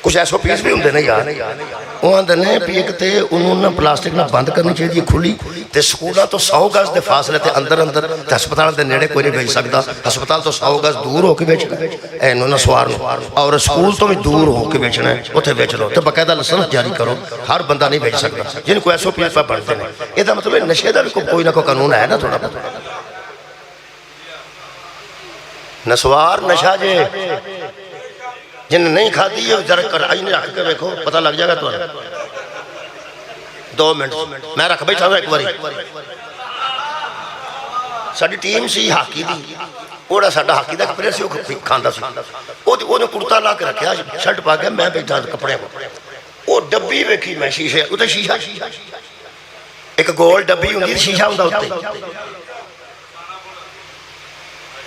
कुछ SOPs भी होंगे ने यार, वो आते हैं भी एक तो उन्होंने प्लास्टिक ना बंद करनी चाहिए खुली, तो स्कूलों तो 100 गज के फासले ते अंदर अंदर हस्पताल के नेड़े कोई नहीं बेच सकता। हस्पताल तो 100 गज दूर होकर बेचना है नस्वार, और स्कूल तो भी दूर होकर बेचना है, उत्थे बेच लो तो बकायदा लाइसेंस जारी करो। हर बंदा नहीं बेच सकता जिनको SOPs पर बढ़ते हैं। यह मतलब नशे का भी कोई ना कोई कानून है ना थोड़ा बहुत। नस्वार नशा जे जिन नहीं खाती है जरा कढ़ाई ने रख के देखो, पता लग जाएगा तो। 2 मिनट मैं रख बैठा एक बारी। साडी टीम सी हाकी दी, ओड़ा साडा हाकी दा प्लेयर सी, वो खांदा सी, ओने कुर्ता ला के रखा, शर्ट पा के, मैं बैठा कपड़े को। वो डब्बी वेखी मैं शीशे उत्ते, शीशा एक गोल डब्बी हुंदी, शीशा हुंदा उत्ते,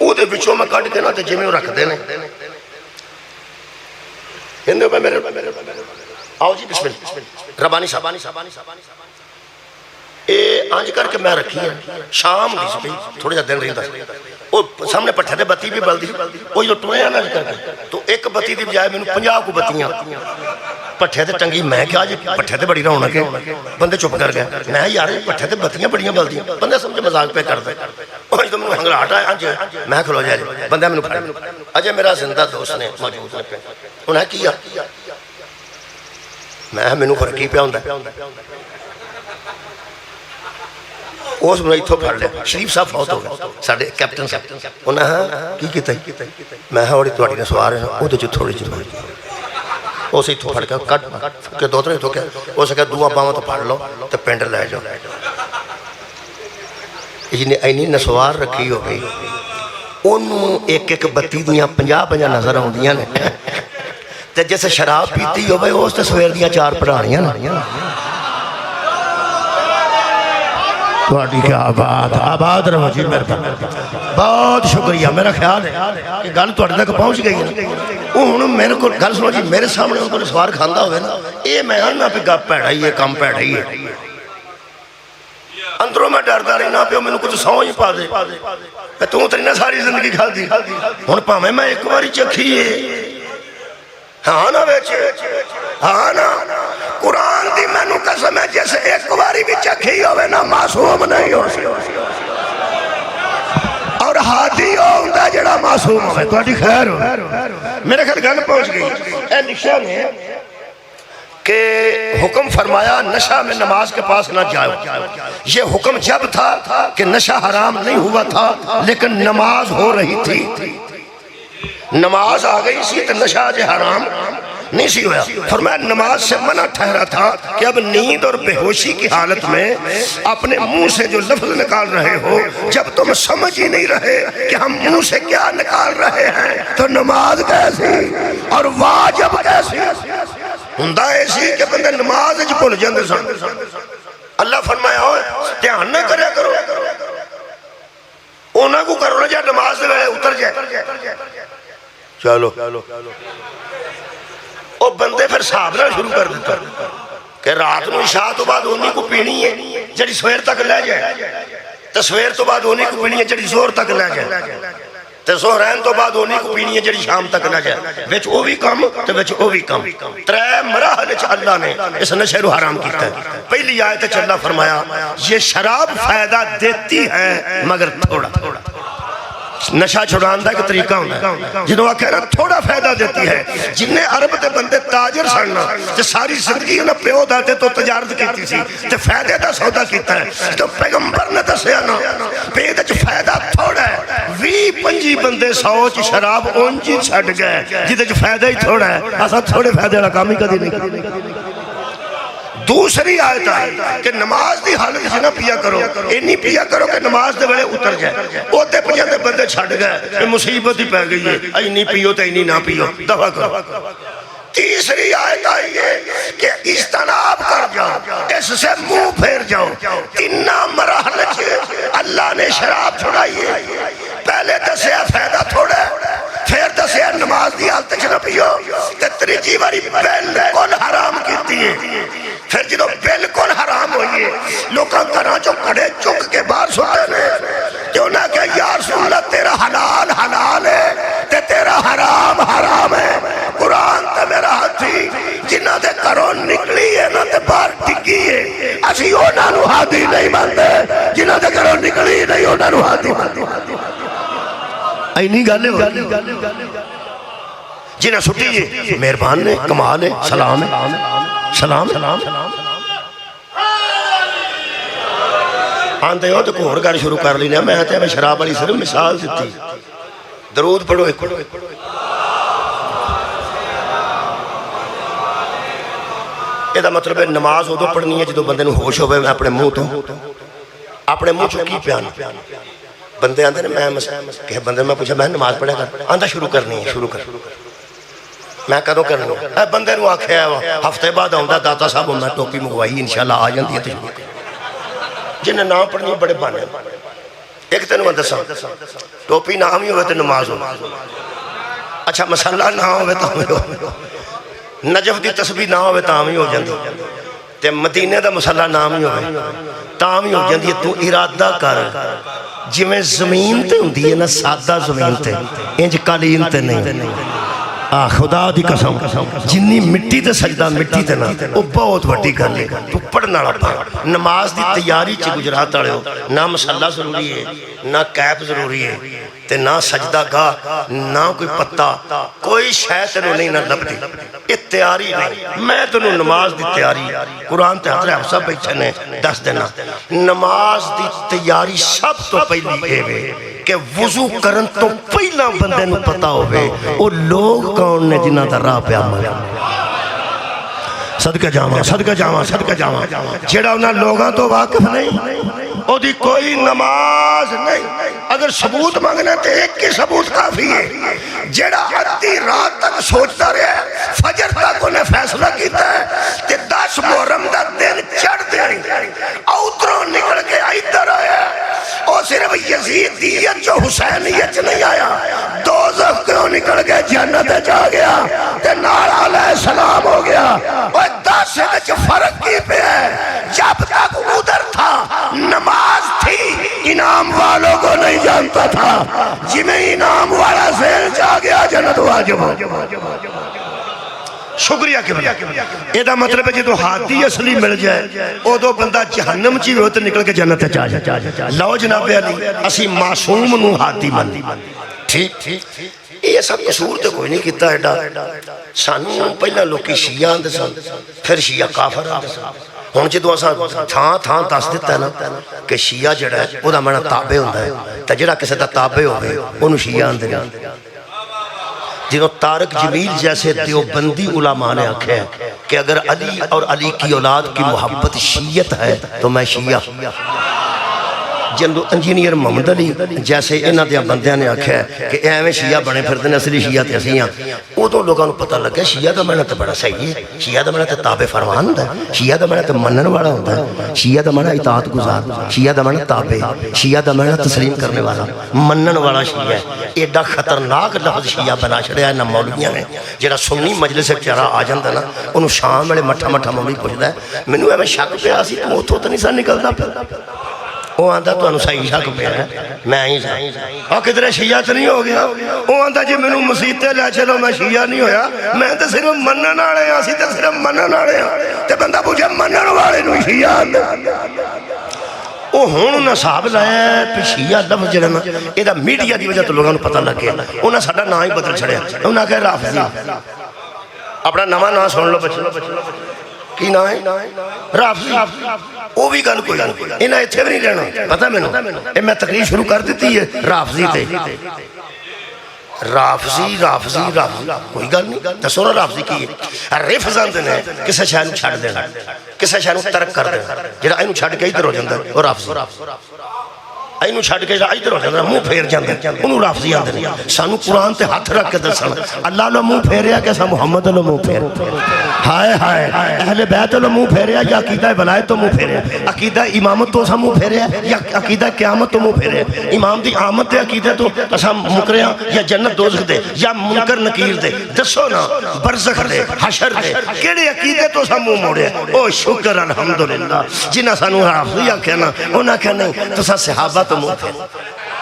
ओदे विचों मैं कढ के ना ते जिवें रखदे ने कहते मेरे आओ जी बिस्मिल्लाह रबानी साहब ये अंज करके मैं रखी है। शाम दी थोड़ा दिन रहा, वो सामने पट्ठे ते बत्ती भी बलदी, वो जो टोया ना करके, तो एक बत्ती की बजाय मैंने 50 को बत्तियां पट्ठे ते टंगी। मैं क्या जी पट्ठे ते बड़ी रौनक है, बंदे चुप कर गए। मैं यार पट्ठे ते बत्तियां बड़ियां बलदियां, बंदे समझे मजाक पे करते। तो मैं हंगलाहट आया, अज मैं खलो जाए बंदे मैंने अजय मेरा जिंदा दोस्त ने मौजूद ने पे, उन्हें किया मैं मैनू फर्क ही पिया होंदा। उस मैं इत्थों फड़ लिया, शरीफ साहब फौत हो गए साडे कैप्टन साहब, उन्हें की किया मैं और तुहाडी नस्वार है उहदे च थोड़ी जी उस इत्थों फड़ के कट के 2 तरह ठोके, उस कहा दूआ बावां तो फड़ लो तो पिंड लै जाओ। जिन्हें इन्नी नस्वार रखी हो गई, उन्होंने एक एक बत्ती दियां 50-50 नजर आउंदियां ने, ते जिस शराब पीती हो उस तो सवेर दियां 4 पढ़ानियां ने। क्या बात, आबाद रहो जी, मेरे बहुत शुक्रिया। मेरा ख्याल है कि गल तुहाडे तक पहुँच गई है। हुण मेरे को गल सुनो जी, मेरे सामने उनको नस्वार खांदा होवे ना, ये मैं आना भी गप भैड़ा ही है, काम भैड़ा ही है। अंदरों मैं डरदा रहना पियो मैनू कुछ सौ ही पा दे, तू तो ना सारी जिंदगी खाधी, हुण भावें मैं एक बारी चखी है, हाँ ना बेच, हाँ ना कुरान दी मैनू कसम है, जैसे एक बारी भी चखी होवे ना मासूम नहीं हो, और हादी होंदा जेड़ा मासूम होवे। तुहाडी खैर हो, मेरे ख्याल गल पहुंच गई। ए लिखा ने कि हुक्म फरमाया नशा में नमाज के पास ना जाओ। ये हुक्म जब था कि नशा हराम नहीं हुआ था, लेकिन नमाज हो रही थी, नमाज आ गई सी तो नशा जो हराम नहीं सी होया। फरमाया नमाज से मना ठहरा था कि अब नींद और बेहोशी की हालत में अपने मुंह से जो लफ्ज निकाल रहे हो, जब तुम समझ ही नहीं रहे कि हम मुंह से क्या निकाल रहे हैं, तो नमाज कैसी और वाजिब कैसी हुंदा ऐसी कि बंदे नमाज च भुल जाते सन। अल्लाह फरमाया हो ध्यान ना करया करो, उन्हां को करो ना जो नमाज के वेले उतर जाए। चलो वो बंदे फिर हिसाब ना शुरू कर दिता कि रात को इशा तो बाद उन्हीं को पीनी है जी सवेर तक लै जाए, तो सवेर तो बाद उन्हीं को पीनी है जी जोर तक लै जाए, तो सोहरैन तो बाद उन्हीं को पीनी है जी शाम तक लै जाए। विच वो भी कम तो विच वो भी कम, 3 मराहल अल्लाह ने इस नशे को हराम किया। पहली आयत अल्लाह फरमाया ये शराब फायदा देती है मगर थोड़ा थोड़ा। नशा छुड़ाने का एक तरीका होता है, जो आखिर थोड़ा फायदा देती है। जिन्हें अरब के बंदे ताजर सन ते सारी जिंदगी उन्हें प्यो दादे तो तजारत की सी ते फायदे का सौदा किया है, तो पैगंबर ने दसिया ना पेट च फायदा थोड़ा है। 20-25 बंदे 100 च शराब उंज ही छड्ड गए जिदे च फायदा ही थोड़ा है। असा थोड़े फायदे वाला काम ही कभी नहीं। दूसरी आयत है कि नमाज की हालत से ना पिया करो, इन्नी पिया करो कि नमाज के वेले उतर जाए। ओते पजाते बंदे छड़ गए, मुसीबत ही पै गई है, इन्नी पियो तो इन्नी ना पियो, दफा करो। तीसरी आयत आई है कि इज्तनाब कर जाओ, इससे मुंह फेर जाओ। 3 मराहल अल्लाह ने शराब छुड़ाई है। पहले दसिया फायदा थोड़ा, फिर दसिया नमाज की हालत च ना पियो, ते तीजी बारी बिल्कुल हराम की। फिर जो बिल्कुल हराम हुई है, लोगों घरों चो कड़े चुक के बाहर सुटे ने ते उन्हें कहा यार सुन ला तेरा हलाल हलाल है ते तेरा हराम हराम है। कुरान ते मेरा हाथी जिन्हां दे घरों निकली है ना ते बाहर टिकी है असी उन्हां नूं हादी नहीं मानते जिन्हां दे घरों निकली नहीं उन्हां नूं हादी मानते। इन्नी गल जिन्हें सुटी है मेहरबान ने कमाल है सलाम है सलाम सलाम आंदे हो तो होर गल शुरू कर ली ना मैं तो शराब वाली सिर्फ मिसाल दी दरूद पढ़ो एक ਇਹਦਾ मतलब है नमाज उदों पढ़नी है जो बंदे होश हो अपने मुँह तो अपने मुँह चो की प्यान बंदे आते ने मैं किसी बंदे मैं पूछा मैं नमाज पढ़िया कर आंदा शुरू करनी है शुरू कर मैं कदों करनी बंदे आख्या हफ्ते बाद आता दाता साहब मैं टोपी मंगवाई इंशाल्लाह आ जाती है तो जिन्हें ना पढ़नी बड़े बहाने एक तेन मैं दसा टोपी ना भी हो नमाज हो अच्छा मसाला ना हो नजफ की तस्बीह ना हो भी हो जाती ते मदीने का मसाला ना भी हो जाती है। तू इरादा कर जिमें जमीन ते हुंदी है ना सादा जमीन ते इंज कालीन ते नहीं खुदा दी कसम जिन्नी मिट्टी ते सजदा मिट्टी ते ना वो बहुत वड्डी गल है। तू पढ़ने वाला पढ़ नमाज की तैयारी च गुजरात वाले हो ना मसाला जरूरी है ना कैप जरूरी है ते ना सजदा गा ना कोई पत्ता कोई शय तेन नहीं ना लभदी ये तैयारी नहीं। मैं तेन नमाज की तैयारी कुरान ते हजरत हफ्सा बैठे ने दस देना नमाज की तैयारी सब तो पहली ये कि वुजू करन तो पहला बंदे नूं पता होवे वो लोग कौन ने जिन्हां दा राह पिया मरे सदका जावां सदका जावां सदका जावां जेड़ा उन्हां लोगां तो वाकिफ नहीं ओदी कोई नमाज नहीं। अगर सबूत मांगना तो एक ही सबूत काफी है जेड़ा अद्धी रात तक सोचता रहा फजर तक उन्हें फैसला किया ते 10 मुहर्रम दा दिन चढ़ दे उधरों निकल के इधर आया और सिर्फ यजीदियत जो हुसैनियत नहीं आया दोज़ख क्यों निकल के जन्नत जा गया ते नाल अलैहिस्सलाम हो गया। और 10 विच फर्क की पे है जब तक उधर था नमाज थी इनाम वालों को नहीं जानता था जिमें इनाम वाला ज़हन जा गया जन्नत वाजिब हो। शुक्रिया एदा मतलब है जो हाथी असली मिल जाए उदो बंदा जहन्नम च हो तो निकल के जन्नत च आ जाए। लो जनाब अली असी मासूम नूं हाथी मनदी ठीक ये सब कसूर तो कोई नहीं किया एडा सानू पहला लोग शिया आंदे सन फिर शिया काफर आंदे सन हुण जो असां थां थां दस दिता ना कि शिया जिहड़ा है उहदा माना ताबे हुंदा है ते जिहड़ा किसी दा ताबे होवे उहनूं शिया आंदे ने। जिन्हों तारक जमील जैसे देवबंदी उलमा ने आख्या कि अगर अली और अली की औलाद की मोहब्बत शीयत है तो मैं शिया। जो इंजीनियर मोहम्मद अली जैसे इन्हों दे बंदियां ने आख्या कि एवं शिया बने फिरते हैं असली शिया तो असी हाँ उदों लोगों को पता लगे शिया का मैना तो बड़ा सही है शिया का मैना तो ताबे फरमान होंदा शिया का मैना तो मनन वाला होंदा शिया का मैना इताअत गुजार शिया का मैना ताबे शिया का मैना तस्लीम करने वाला मनन वाला शिया है। एडा खतरनाक लफ्ज शिया बना छड़िया इन्होंने मौलवियों ने जो सुन्नी मजलिस बेचारा आ जाता ना उन्होंने शाम वेले मठा मठा मौलवी पुछदा मैनू एवं शक पिया सी तू उतों तो नहीं सा निकलता पिया वो आंदा तुहानू सही शक पे मैं ही किधरे शिया तो नहीं हो गया वो आंदा जी मैनू मसीते लै चलो मैं शिया नहीं होया मैं तो सिर्फ मनन वाले असीं तो सिर्फ मनन वाले ते बंदा पूछे मनन वाले नूं शिया आंदा वो हुण उन्हें हिसाब लाया शिया लफ्ज़ जिहड़ा ना इहदा मीडिया की वजह तो लोगों को पता लग गया उन्हें साडा नाम ही बदल छड़िया उन्हें आख्या राफिज़ी अपना नवां नाम सुन लो बच्चे की ना है राफिज़ी वो भी गल कोई इन्हें इत्थे भी नहीं रहना पता मैनू मैं तकरीर शुरू कर दी है राफिज़ी ते राफिज़ी राफिज़ी राफिज़ी कोई गल नहीं दसो ना राफिज़ी की है रिफ्ज़ आंदे ने किसी शय नूं छड्ड देना किसी शय नूं तर्क कर देना जिहड़ा इहनूं छड्ड के इधर हो जांदा वो राफिज़ी इनू छड्ड के इधर हो जाता मुँह फेर जाते उन्होंने राफिज़ी आते हैं सानू कुरान ते हथ रख के दसन अल्लाह लो मुँह फेरिया कि असां मुहम्मद लो मुँह फेर हाय हाय अहले बैत तो मुंह फेरिया या अकीदा वलायत तो मुंह फेरिया, अकीदा इमामत तो असा मुंह फेरिया या अकीदा क़यामत तो मुंह फेरिया। इमाम दी आमद ते अकीदे तो असा मुकरे या जन्नत दोज़ख दे या मुनकर नकीर दे, दसो ना बरज़ख दे हशर दे केड़े अकीदे तो असा मुंह मोड़े। ओ शुक्र अल्हम्दुलिल्लाह जिन्हां सानू हाफिज़ आख्या ना उन्हां आख्या नहीं तुसां सहाबा तो मुंह फेर।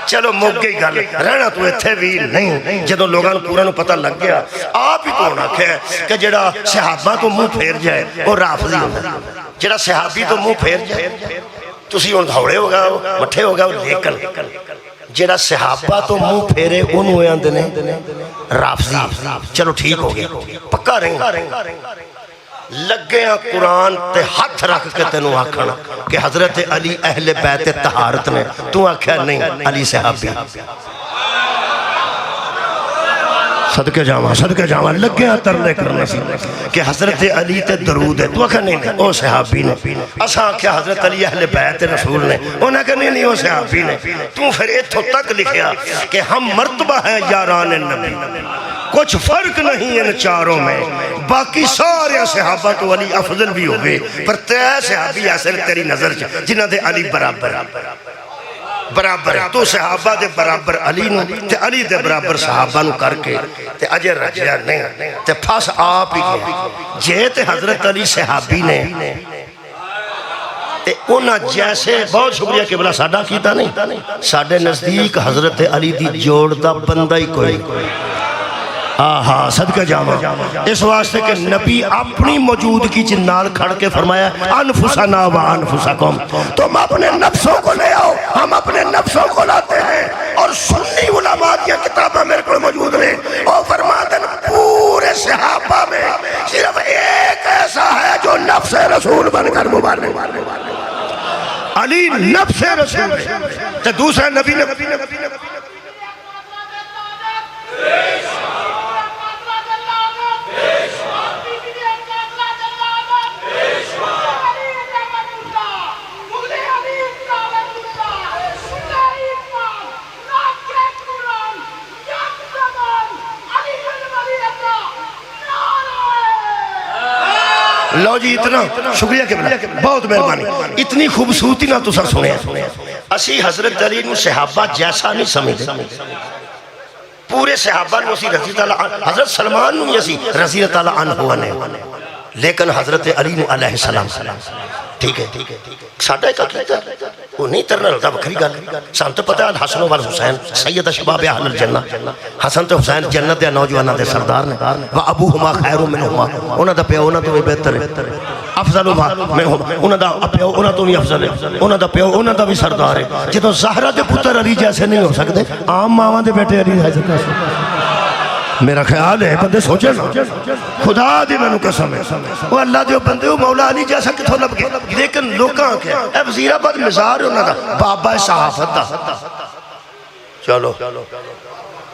चलो मुक गई गल, रहना तू इत्थे भी नहीं। जो लोगों पूरा पता लग गया आप ही कौन आख्या कि जेड़ा सहाबा तो मुंह फेर जाए वो राफिज़ी होंदा, जेड़ा सहाबी तो मुंह फेर जाए तुसी हुण दौड़े हो गए मठे हो गए। लेकिन जेड़ा सहाबा तो मुंह फेरे उन्होंने आंदे ने राफिज़ी। चलो ठीक हो गया, पक्का रहेगा। लगे कुरान ते हथ रख के तेन आखन कि हजरत अली अहले बैत तहारत ने, तू आख्या नहीं अली सहाबी। सदके जावा लगे तरले करने कि हजरत अली ते दरूद है, तू आख्या नहीं वो सहाबी ने। असा आख्या हजरत अली अहले बैत रसूल ने, उन्हें आख्या नहीं वो सहाबी ने। तू फिर इथों तक लिखिया कि हम मर्तबा है यारान नबी, कुछ फर्क नहीं इन चारों में, बाकी सारे सहाबा तो अली अफजल भी हो गए, पर तै सहाबी ऐसे तेरी नजर च जिन्हां दे अली बराबर है। तो सहाबा दे बराबर अली नूं ते अली दे बराबर सहाबा नूं करके ते अजे रजिया नहीं ते फस आप ही गया। जे ते हजरत अली सहाबी ने ते उन्हां जैसे बहुत शुक्रिया किबला साडा कीता नहीं, साडे नजदीक हजरत अली दी जोड़ दा बंदा ही कोई। आहा सदका जावा इस वास्ते कि नबी अपनी मौजूदगी च नाल खड़ के फरमाया अनफुसना व अनफुसकुम, तुम अपने नफ्सों को ले आओ हम अपने नफ्सों को लाते हैं। और सुन्नी उलमा की किताबें मेरे को मौजूद ने और फरमाते हैं पूरे सहाबा में सिर्फ एक ऐसा है जो नफ्स रसूल बनकर मुबारक अली नफ्स रसूल है। दूसरा नबी ने लो जी इतना शुक्रिया के बहुत मेहरबानी। इतनी खूबसूरती ना तुसा सुने असी हजरत अली नूं सहाबा जैसा नहीं समझते, पूरे सहाबा नूं असी रज़ी ताला हजरत सलमान नूं असी रज़ी ताला अन्हु ने, लेकिन हजरत अली नूं अलैहिस्सलाम ठीक है साडा एक अकीदा वो नहीं तरना लगता वखरी गल। सन तो पता है हसन वल हुसैन सैयद शबाब अहल जन्नत, हसन तो हुसैन जन्नत के नौजवानों के सरदार ने। व अबू हुमा खैरु मिनहुमा, उन्हां दा प्यो उन्हां तो भी बेहतर है, अफजल उन्हां दा प्यो उन्हां तो भी अफजल है, उन्हां दा प्यो उन्हां दा भी सरदार है। जो ज़हरा के पुत्र अली जैसे नहीं हो सकते, आम मावां दे बेटे अली है। मेरा ख्याल है बंदे सोचे ना खुदा दी मैनू कसम है वो अल्लाह दे बंदे वो मौला अली जैसा किथों लभ गए। लेकिन लोकां आख्या ए वजीराबाद मिजार है उन्हां दा बाबा सहाफत दा। चलो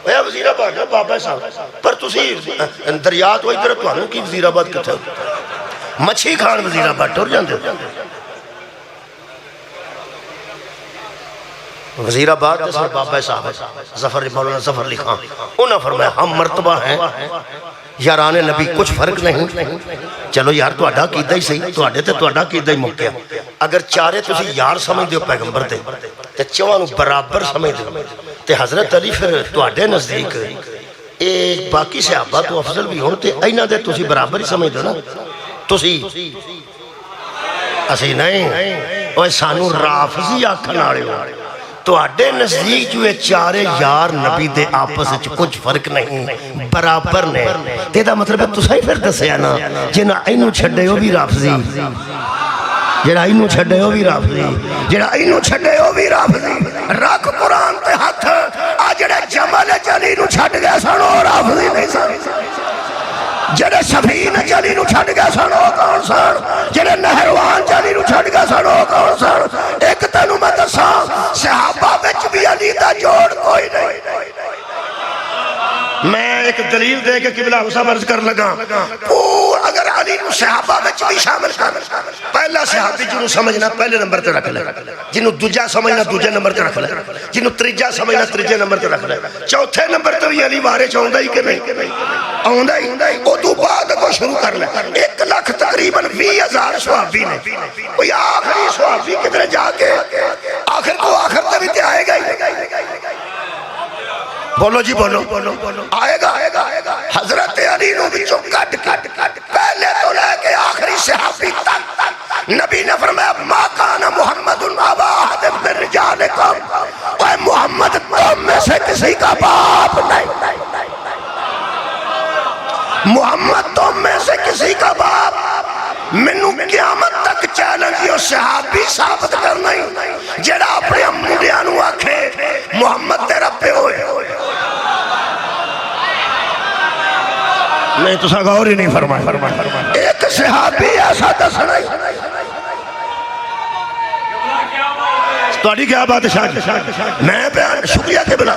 ए वजीराबाद है बाबा साहब, पर तुसी दरिया तो इधर तुहानू की वजीराबाद किथे मच्छी खान वजीराबाद टुर जांदे हो। वजीराबाद बाबा साहब जफर मौलाना जफर अली खान उन्हें फरमाया हम मर्तबा हैं यारान नबी, कुछ फर्क नहीं। चलो यार तुहाडा कीदा ही सही, तुहाडे ते तुहाडा कीदा ही मुक गया। अगर चारे तुसी यार समझदे हो पैगंबर ते चौहां नूं बराबर समझदे हो ते हजरत अली फिर तुहाडे नजदीक ए बाकी सहाबा तो अफजल भी होण ते इन्हां दे तुसी बराबर ही समझदे हो ना। तुसी असी नहीं ओए सानू राफिज़ी आखण वाले हो, तुहाडे नजदीक जो ये चारे यार नबी दे आपस च कुछ फर्क नहीं बराबर ने। तेरा मतलब है तुसा ही फिर दसिया ना जिन्हां इनू छड्डे वो भी राफिज़ी, जेड़ा इनू छड्डे वो भी राफिज़ी, जेड़ा इनू छड्डे वो भी राफिज़ी। रख कुरान ते हथ आ जेड़े जमल चली नू छड्ड गए सन ओ राफिज़ी नहीं सन, जेड़े सफीन चली नू छड्ड गए सन ओ कौन सन, जेड़े नहरवान चली नू छड्ड गए सन ओ कौन सन। एक तैनू मैं दसां सहाबा विच भी अली दा जोड़ कोई नहीं। मैं एक दलील दे के किबला हुसा अर्ज कर लगा अगर अली नू सहाबा विच भी शामिल कर, पहला सहाबी जिन्हों समझना पहले नंबर ते रख ले, जिन्हों दूजा समझना दूजे नंबर ते रख ले, जिन्हों त्रीजा समझना त्रीजे नंबर ते रख ले, चौथे नंबर ते भी अली बारे च आउंदा ही कि नहीं आउंदा ही। उदों बाद को शुरू कर ले। एक सुहाबी ने, कोई आखिरी सुहाबी किधर जाके आखिर को आखिर तभी तो आएगा ही। बोलो जी बोलो, आएगा आएगा आएगा। हजरत अली नु विचों कट कट कट पहले तो लेके आखिरी सहाबी तक नबी ने फरमाया मा काना मुहम्मदुन अबा अहद मिन रिजालिकुम, ओए मोहम्मद तुम में से किसी का बाप नहीं, मोहम्मद तुम में से किसी का बाप। मैनू क़यामत तक चैलेंज यो सहाबी साबित करना ही जेड़ा अपने मुंडियां नू आखे मोहम्मद तेरा प्यो है। नहीं तुसा गौर ही नहीं फरमाया। एक सहाबी ऐसा दसना ही तुहाडी क्या बात है, मैं बयान शुक्रिया के बिना।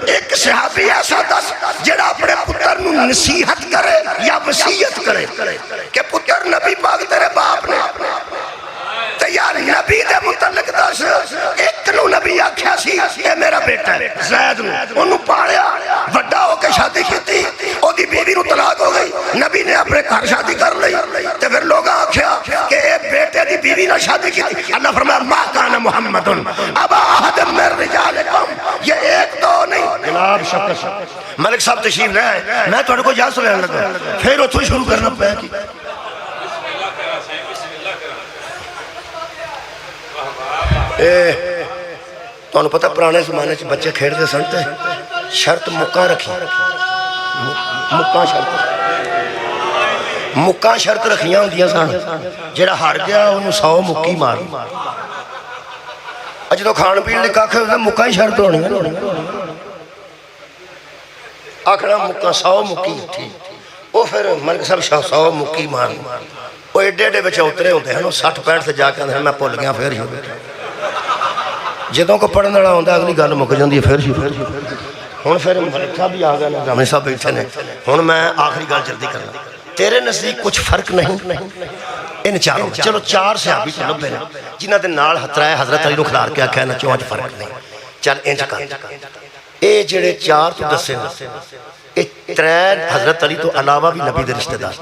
एक सहाबी ऐसा दस जेड़ा अपने पुत्र नू नसीहत करे या वसीयत करे कि पुत्र नबी पाक तेरे बाप ने ते यार नबी दे मुतल्लिक दस। एक नू नबी आख्या सी ये मेरा बेटा है ज़ैद नू, ओनू पालिया वड्डा होके शादी कीती, ओदी बीवी नू तलाक हो गई, नबी ने अपने घर शादी कर ली ते फिर लोग आख्या कि ए बेटे दी बीवी नाल शादी कीती। अल्लाह फरमाया मा काना मुहम्मदुन अबा अहद मिन रिजालिकुम, ये एक दो नहीं। जनाब शक्कर मलिक साहब तशरीफ ले आए, मैं तुहाडे को याद सुनाने लगा, फिर उथों शुरू करना पिया कि तुहानू पता पुराने जमाने च बच्चे खेडते सन ते शर्त मुक्का रखी, मुक्का शर्त रखियां होंदियां सन, जेड़ा हार गया उन्होंने 100 मुक्की मार। जो खाण पीण लई कख मुक्का ही शर्त होनी, आखना मुक्का 100 मुक्की ठीक। वो फिर मलिक साहब 100 मुक्की मार, वो एडे एडे बच्चे उतरे होंगे हैं 60-65 से जाके आते मैं भुल गया फिर जो को पढ़ने वाला आता अगली गल मुक जाती है फिर हूँ फिर मलिक साहब भी आ गए रामी साहब बैठे ने। हूँ मैं आखिरी गल जल्दी करना, तेरे नज़दीक कुछ फर्क नहीं इन चारों, चलो 4 सहाबी तो लभे ने जिन्हों के नाल हतराए हजरत अली खिलार के आख्या चौं च फर्क नहीं। चल इंज कर ये जेड़े 4 तो दसे ये 3 हजरत अली तो अलावा भी नबी के रिश्तेदार।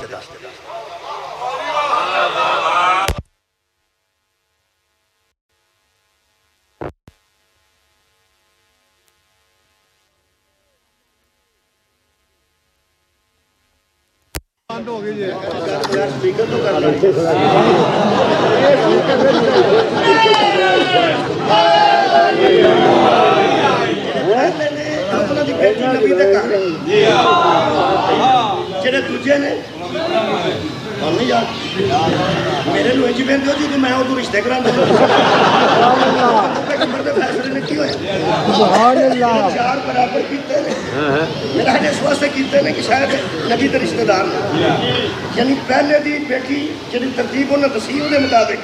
हो गई है जेडे दूजे ने मेरे इंज बेंदे जी मैं उदू रिश्ते करा चार बराबर किए मेरा इस वास्ते किए कि शायद नबी के रिश्तेदार यानी पहले की बेटी जी तरतीब उन्हें दसी वो मुताबिक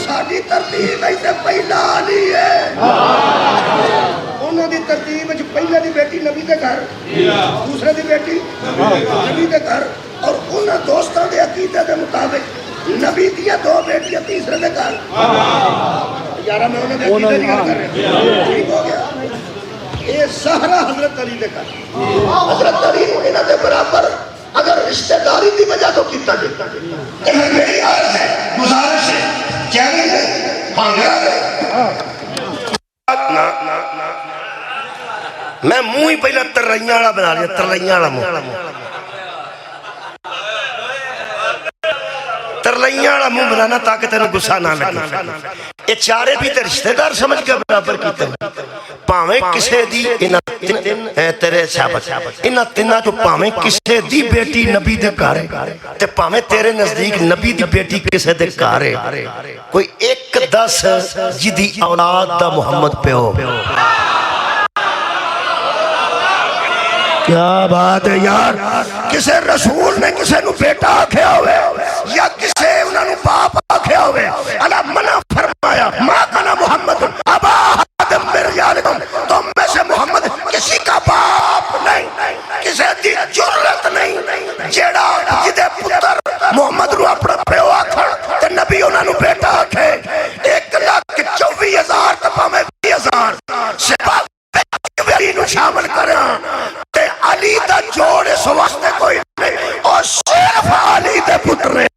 साड़ी तरतीब पहला नहीं है उन्होंने तरतीब पहले की बेटी नबी के घर, दूसरे की बेटी नबी के घर, और उन्होंने दोस्तों के अकीदे के मुताबिक नबी दिया 2 बेटियां तीसरे के घर। यार मैं उन्होंने अकीदे की गल कर रहा, ठीक हो गया। ये सहरा हजरत अली के घर, हजरत अली इन्हां दे बराबर अगर रिश्तेदारी की वजह तो किया मेरी अर्ज है, गुजारिश है, चैलेंज है, मैं मुंह ही पहला तरैया वाला बना लिया, तरलैया वाला मुंह, तरलैया वाला मुंह बनाना ताकि तेन गुस्सा ना लगे। ये चारे भी ते रिश्तेदार समझ के बराबर कीते, भावें किसे दी तेरे साहब इन्हां तिन्हां चों भावें किसे दी बेटी नबी दे घर है ते भावें तेरे नजदीक नबी दी बेटी किसे दे घर है, कोई 1-10 जिदी औलाद दा मुहम्मद प्यो। क्या बात है यार, किसे रसूल ने किसे नु बेटा आख्या होवे या किसे उन्होंने बाप आख्या होवे, अल्लाह मना फरमाया मा काना मुहम्मद अबा अहद मिन रिजालिकुम, तुम में से मोहम्मद किसी का बाप नहीं, किसे दी जुर्रत नहीं जेड़ा जिदे पुत्र मोहम्मद नु अपना प्यो आखण ते नबी उन्होंने बेटा आखे। 1,24,000 ते भावें 20,000 सिवा शामिल करा अली दा जोड़ इस वास्ते कोई नहीं, और सिर्फ अली दे पुत्र ने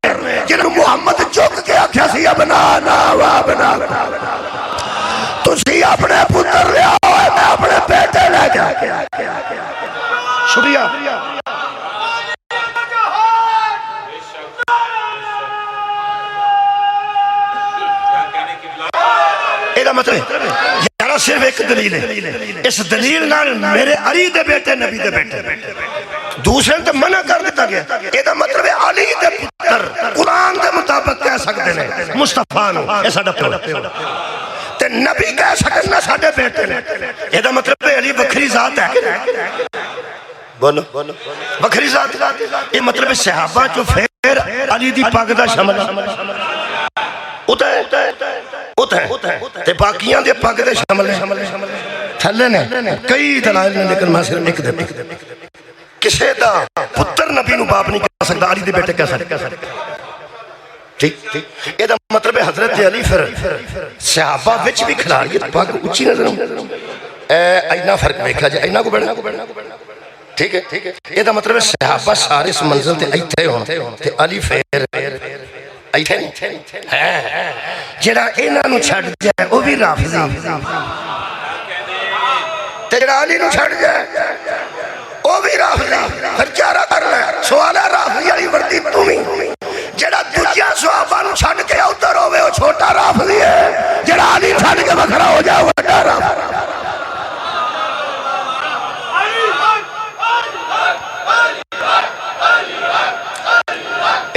ਇਹਦਾ ਮਤਲਬ यारा सिर्फ एक दलील है, इस दलील नाल मेरे अली दे बेटे नबी दे बेटे, दूसरे तो मना कर दिता गया। ਇਹਦਾ मतलब है अली दे पुत्र कुरान के मुताबिक कह सकते हैं मुस्तफा नु ये साडा प्यो ते नबी कह सकते ना साडे बेटे ने। ਇਹਦਾ मतलब है अली वखरी जात है, बोलो वखरी जात। ये मतलब है सहाबा चो फिर अली दी पग दा शमल बाकियां दे पग दे शमले थले ने कई दलाइल ने, लेकिन मैं सिर्फ एक दे किसे दा पुत्र नबी नु बाप नहीं कह सकता, अली दे बेटे कह सकता। ठीक ਇਹਦਾ मतलब है हजरत अली फिर सहाबा विच भी खिलाड़ियत पग उच्ची नजर इतना फर्क देखा जाए इना को बढ़ना। ठीक है ਇਹਦਾ मतलब है सहाबा सारे इस मंजिल ते इत्थे होण ते अली फिर जेड़ा इन्हां नूं छड्ड जाए वो भी राफिज़ी ते जेड़ा अली नूं छड्ड जाए वो भी राफिज़ी। फिर चारा कर ले सवाल है राफिज़ी वाली वर्दी तू भी जेड़ा दूजिया सहाबा नूं छड्ड के उधर होवे वो छोटा राफिज़ी है, जेड़ा अली छड्ड के वखरा हो जाए वड्डा राफिज़ी।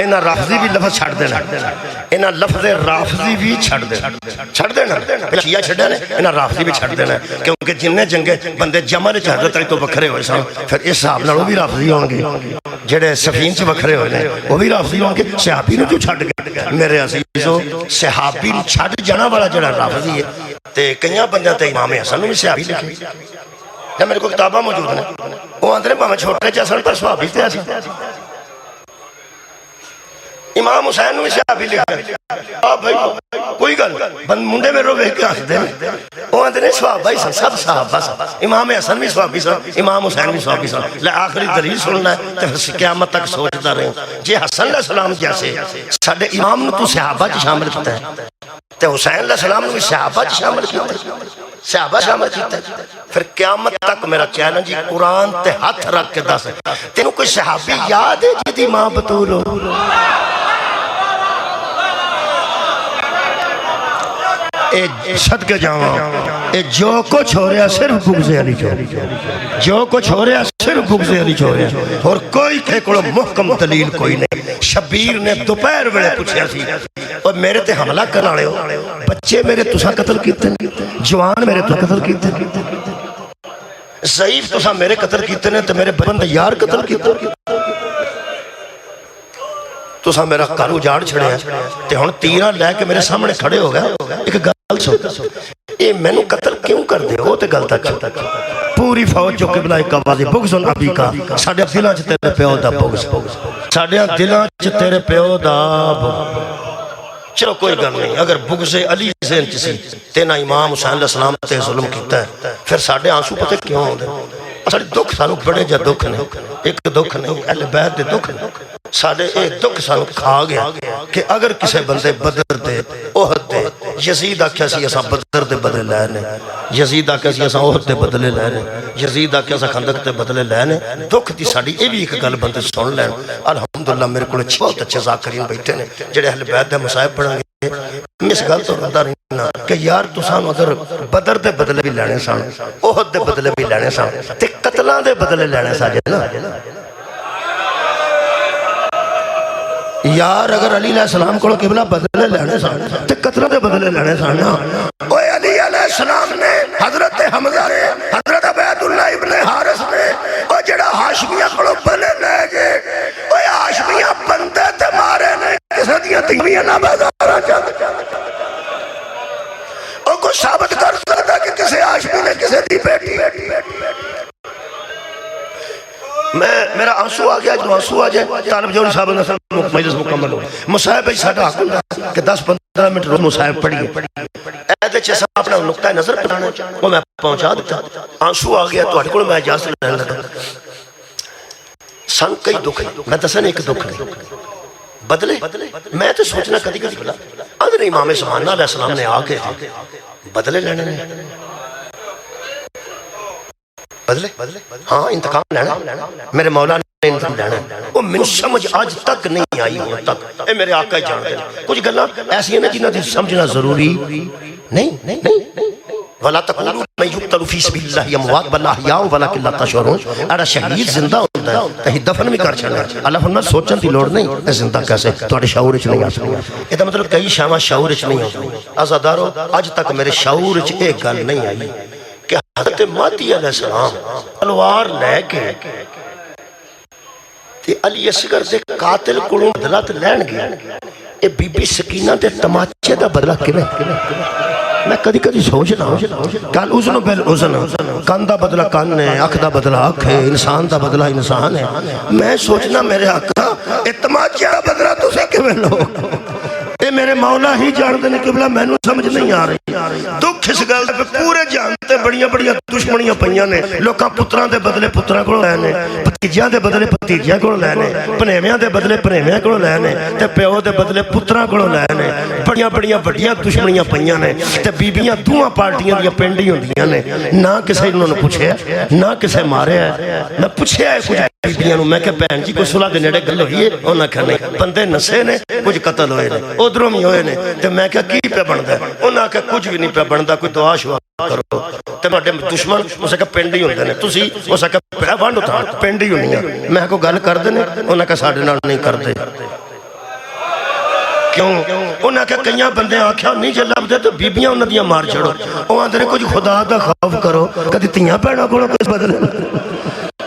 इन्हां राफिज़ी भी लफ्ज़ छड्ड देना, इन्हां लफ्ज़ राफिज़ी भी छड्ड देना शिया छड्डे ने, इन्हां राफिज़ी भी छड्ड देना, क्योंकि जिन्ने जंगे बंदे जमल च हज़रत अली तो वखरे होए सन फिर इस हिसाब नाल वो भी राफिज़ी होणगे, जेड़े सफीन च वखरे होए ने वो भी राफिज़ी होणगे। सहाबी नूं क्यों छड्ड गए मेरे अज़ीज़ो? सहाबी नूं छड्ड जाना वाला जेड़ा राफिज़ी है ते कईयां बंदियां ते इमाम हसन नूं भी सहाबी लिखे या मेरे को किताबां मौजूद ने, वो आंदे ने भावें छोटे च सन पर सहाबी ते सी। इमाम हुसैन भी सहाबी लिखा भाई कोई गल मुंडे मेरे वेख के हसदे वो आंदे ने सहाबा ही सब सहाबा सन। इमाम हसन भी सहाबी सन, इमाम हुसैन भी सहाबी सन। ले आखिरी दलील सुनना है तो क़यामत तक सोचता रहे जे हसन अलैहि सलाम जैसे साडे इमाम नूं तू सहाबा च शामिल कीता है ते हुसैन अलैहि सलाम नूं भी सहाबा च शामिल कीता, सहाबा शामिल कीता, फिर क़यामत तक मेरा चैलेंज ही कुरान ते हाथ रख के दस तेनू कोई सहाबी याद है जिहदी मां बतूल हो? सदके जावा जो कुछ हो रहा सिर्फ बुग़्ज़े अली चो, जो कुछ हो रहा सिर्फ बुग़्ज़े अली चो रहा, और कोई के कोल मुहकम दलील कोई नहीं। शबीर ने दोपहर वेले पूछया सी और मेरे ते हमला करने वाले हो, बच्चे मेरे तुसा कत्ल कीते, जवान मेरे तुसा कत्ल कीते, ज़ईफ तुसा मेरे कत्ल कीते ने ते मेरे बंदे यार कत्ल कीते, तुसा मेरा घर उजाड़ छड़िया ते हुण तीरा लैके मेरे सामने खड़े हो गए। एक गल सुन, ये मैनू कत्ल क्यों कर दे हो ते गल तक पूरी फौज जो किबला एक आवाज़ बुग़्ज़ुन अबी का साडे दिलां च तेरे प्यो दा बुग़्ज़, साडे दिलां च तेरे प्यो दा चलो कोई गल नहीं। अगर बुग़्ज़े अली ज़हन च सी ते ना इमाम हुसैन अलैहि सलाम ते जुल्म कीता है फिर साडे आंसू पता क्यों आउंदे? साडे दुख सानू बड़े जा दुख ने, एक दुख नहीं अहले बैत दे दुख ने साडे। ये दुख सानू खा गया कि अगर किसी बंदे बदर दे ओहद दे यजीद आख्या सी असां बदर दे बदले लैने, यजीद आख्या सी असां ओहद दे बदले लैने, यजीद आख्या असां खंदक दे बदले लैने। दुख दी साडी ये भी एक गल बंदे सुन लैन। अल्हम्दुलिल्लाह मेरे को बहुत अच्छे ज़ाकिरीन बैठे ने जेड़े अहले बैत दे मसाइब पढ़ांगे। इस गल तो रहा रहना कि यार तुसां अगर बदर दे बदले भी लैने सन, ओहद दे बदले भी लैने सन ते कतलां दे बदले लैने साजे ना यार। अगर अली अलैहिस्सलाम को किबला बदले लैने सन ते कतलां दे बदले लैने सन ना। ओए अली अलैहिस्सलाम ने हजरत हमजा ने हजरत अबैदुल्लाह इब्ने हारिस ने ओ जेड़ा हाशमिया कोलों बदले ले गए, ओए हाशमिया बंदे ते मारे ने किसे दियां तीवियां ना बाज़ारां च ओ को साबित कर सकदा कि किसे हाशमी ने किसे दी बेटी। मैं मेरा आंसू आ गया, जो आंसू आ जाए तालिब जोरी साहब ने मजलिस मुकम्मल हो मुसाहिब भाई साडा हक हुंदा कि 10-15 मिनट रोज मुसाहिब पढ़िए। ऐदे च असां अपना नुक्ता नजर पहुंचाना वो मैं पहुंचा दिता। आंसू आ गया तुहाडे कोल मैं इजाजत लैण लगा। सन कई दुख मैं दसन एक दुख नहीं बदले मैं तो सोचना कदी कदी भला अगर इमाम ज़मान अलैहिस्सलाम ने आके बदले लेने ने बदले हाँ इंतकाम लेना मेरे मौला ने इंतकाम लेना वो मैनू समझ आज तक नहीं आई। हुण तक ये मेरे आका ही जानते हैं। कुछ गल्लां ऐसियां ने जिन्हां दी समझना जरूरी नहीं नहीं नहीं वला तकुलू मैं युक्तलु फी सबिलिल्लाह अमवात बल अहयाउ वलाकिन ला तशऊरून। अड़ा शहीद जिंदा होंदा है ते दफन भी कर छड़ना। अल्लाह फरमाता सोचण दी लोड़ नहीं, ए जिंदा कैसे तुहाडे शऊर विच नहीं आ सकदी। ਇਹਦਾ मतलब कई शावां शऊर विच नहीं आउंदियां। आज़ादारो अज तक मेरे शऊर विच ये गल नहीं आई कि हज़रत महदी अलैहिस्सलाम तलवार लैके ते अली असगर दे कातिल कोलों बदला ते लैणगे। ये बीबी सकीना दे तमाचे दा बदला किवें? मैं कदी कदी सोचना कल उसन बिल उसन कन का बदला कन है, अख का बदला अख है, इंसान का बदला इंसान है। मैं सोचना मेरे आका ये तमाचा बदला तुसीं किवें लो? ये मेरे मौला ही जानते हैं। किबला मैनू समझ नहीं आ रही। दुख इस गल पे पूरे जानते बड़िया बड़िया दुश्मनियां पईयां ने। लोकां पुत्रां दे बदले पुत्रां कोलों लैने, भतीजियां दे बदले भतीजियां कोलों लैने, भनेवियां दे बदले भनेवियां कोलों लैने ते प्यो दे बदले पुत्रां कोलों लैने। बड़िया बड़िया वड्डियां दुश्मनियां पईयां ने ते बीबियां दोवां पार्टियां दियां पिंड ही हुंदियां ने। ना किसे उन्होंने पुछया ना किसे मारिया। मैं पुछया कुछ बीबियां नूं, मैं कहा भैन जी कोई सुलह दे नेड़े गल होई है? उन्हां आखिया नहीं, बंदे नसे ने, कुछ कतल होए ने, उधरों भी होए ने। ते मैं क्या की पे बनदा? उन्हां आखिया कुछ भी नहीं पे बनदा, कोई दुआ शुआ करो। ते तुहाडे दुश्मन उस आखिया पिंड ही हुंदे ने, तुसीं उस आखिया पै वंड उतार पिंड ही हुंदियां। मैं कोई गल करदे ने? उन्हां आखिया साडे नाल नहीं करदे। क्यों? उन्हें आख्या कई बंदे आख्या नहीं जे लभदे तो बीबियां उन्हां दियां मार छड़ो। वो आंदे ने कुछ खुदा दा खौफ करो, कदी धीआं भैणां कोलों कुछ बदले।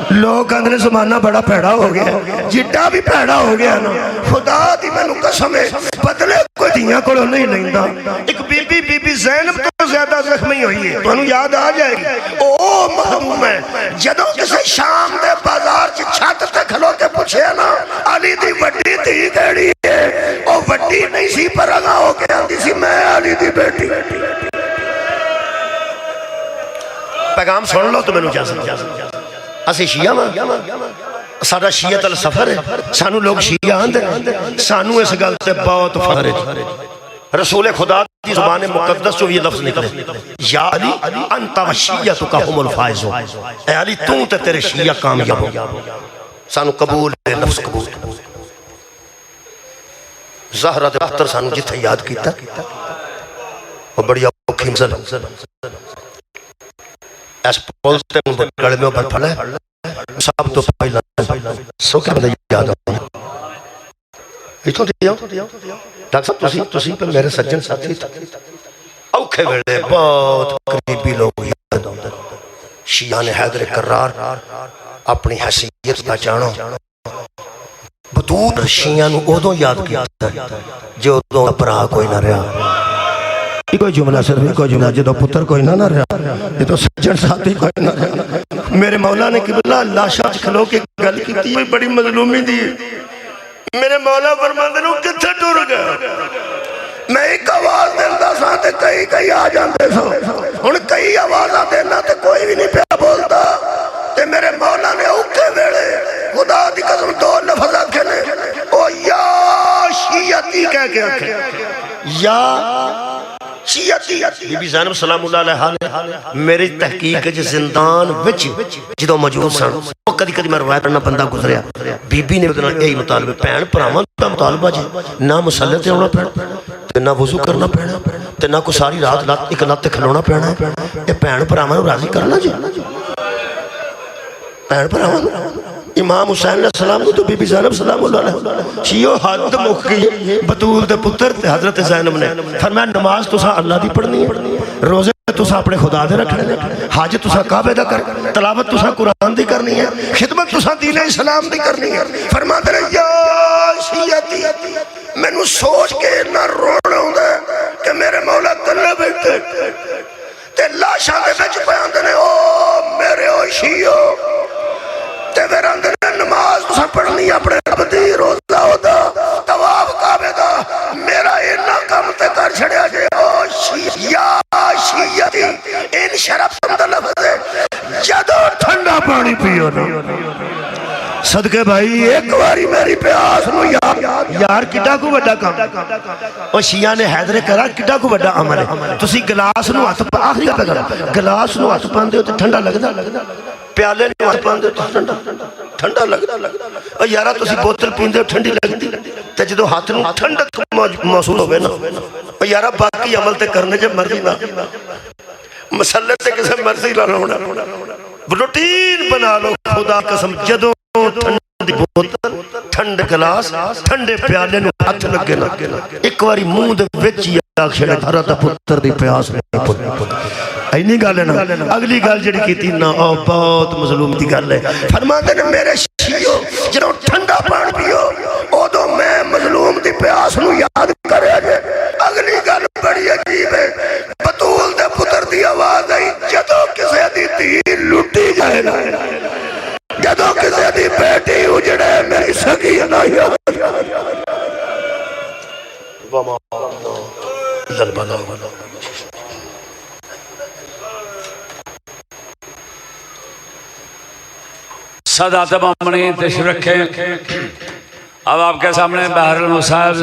लोग आंदे ने जमाना बड़ा भैड़ा हो गया, जिड्डा भी भैड़ा हो गया ना खुदा दी मैनू कसम है बदले कोई धीआं कोलों नहीं लैंदा। एक बीबी बीबी ज़ैनब तो ज्यादा जख्मी हुई है, तुहानू याद आ जाएगी। ओ महरूम है जदों किसी शाम दे बाजार च छत ते खलो के पूछया ना अली दी वड्डी धी केड़ी है, ओ वड्डी नहीं सी पर अगा हो के आंदी सी मैं अली दी बेटी। पैगाम सुन लो तो मैनू इजाजत। असी शिया साडा शियत अल सफर है, सानू लोग शिया आंदे, सानू इस गल ते बहुत फख्र है। रसूल खुदा की ज़ुबान मुक़द्दस जो ये लफ्ज़ निकले या अली अंत व शिय्यतुका हुमुल फाइज़ून। ए अली तू ते तेरे शिया कामयाब हो। सानू कबूल है, लफ्ज़ कबूल। ज़हरा दे पुत्र सानू जिथे याद कीता वो बड़ी औखी मंज़िल इस पुल ते गले में ऊपर फड़ा सब तो पहला सो के बंदे याद आ इथों दियो डॉक्टर साहब तुसी पर मेरे सज्जन साथी औखे वेले बहुत करीबी लोग याद आउंदे। शिया ने हैदर करार अपनी हैसियत दा जानो बतूर शिया नू उदों याद कीता जो उदों भरा कोई ना रहा। कोई जुमला सिर्फ कोई जुमला जो पुत्र कोई ना रहा, जो सज्जन साथी कोई ना रहा। मेरे मौला ने किबला लाशा च खलो के गल की बड़ी मजलूमी दी। मेरे मौला फरमांदे नु किथे टुर गया? मैं एक आवाज देंदा सा ते कई कई आ जांदे सो। हुण कई आवाज़ां देना ते कोई भी नहीं पिया बोलदा। ते मेरे मौला ने औखे वेले खुदा दी कसम दो लफ्ज़ आखे ने, ओ या शियती कह के आखे या बीबी ज़ैनब सलामुल्लाह अलैहा ने मेरी तहकीक च जिंदान विच जदों मौजूद सन कदी कदी मैं रवायत करना बंदा गुजरिया बीबी ने यही मुतालबे भैन भरावां दा मुतालबा जी ना मुसल्ले ते आउणा पैना ते ना वज़ू करना पैना ते ना कोई सारी रात एक लत्त खलोना पैना। ये भैन भरावां नूं राज़ी करना जी भैन भरावां इमाम हुसैन सलाम तो बीबी ज़ैनब सलामुल्लाह अलैहा शियो हद मुक गई। बतूल दे पुत्र ते हज़रत ज़ैनब ने फरमाया नमाज तुसा अल्लाह दी पढ़नी है, रोजे तुसा अपने खुदा दे रखने ने, हज तुसा काबे दा कर, तलावत तुसा कुरान दी करनी है, खिदमत तुसा दीन इस्लाम दी करनी है। फरमाते ने या शियती मैनू सोच के इन्ना रोना आउंदा कि मेरे मौला कल्ले बैठे ते लाशां दे विच पयांदे ने ओ मेरे ओ शियो ते फिर अंदर नमाज तुसा पढ़नी अपने रब दी रोजा ओदा तवाफ काबे दा मेरा इन्ना कम ते कर छड़िया जे ओ शिया शियती इन शरफ दा लफ्ज़ है जदों ठंडा पानी पियो ना सदके भाई एक बारी मेरी प्यास नु यार किड्डा को बड़ा काम ओ शिया ने हैदर करा किड्डा को बड़ा अमल है। तुसी गिलास नु हथ आखिरी पे कर गिलास नु हथ पांदे हो ते ठंडा लगदा प्याले नु हथ पांदे हो ते ठंडा ठंडा लगदा ओ यारा तुसी बोतल पींदे हो ठंडी लगदी ते जदों हाथ नु ठंडक महसूस होवे ना ओ यारा बाकी अमल ते करने जो मर्जी ना, मसले ते किसी मर्जी ना लाना, रूटीन बना लो। खुदा कसम जदों ठंडी बोतल ठंडे गिलास ठंडे प्याले नूं हथ लगे ना, एक बारी मुंह दे विच ही आख छड़े हरा दा पुत्र दी प्यास नहीं पुत्ती। इन्नी गल है ना। अगली गल जिहड़ी कीती ना बहुत मजलूम दी गल है। फरमाते ने मेरे शियो जदों ठंडा पानी पियो उदों मैं मजलूम दी प्यास नूं याद करे। अगली गल बड़ी अजीब है, बतूल दे पुत्र दी आवाज आई जदों किसे दी धी लुटी जाए ना, जदों किसे दी बेटी उजड़े मेरी सगी ना सदात बमनी तशरीफ रखे। अब आपके सामने बहरुल मुसाहिब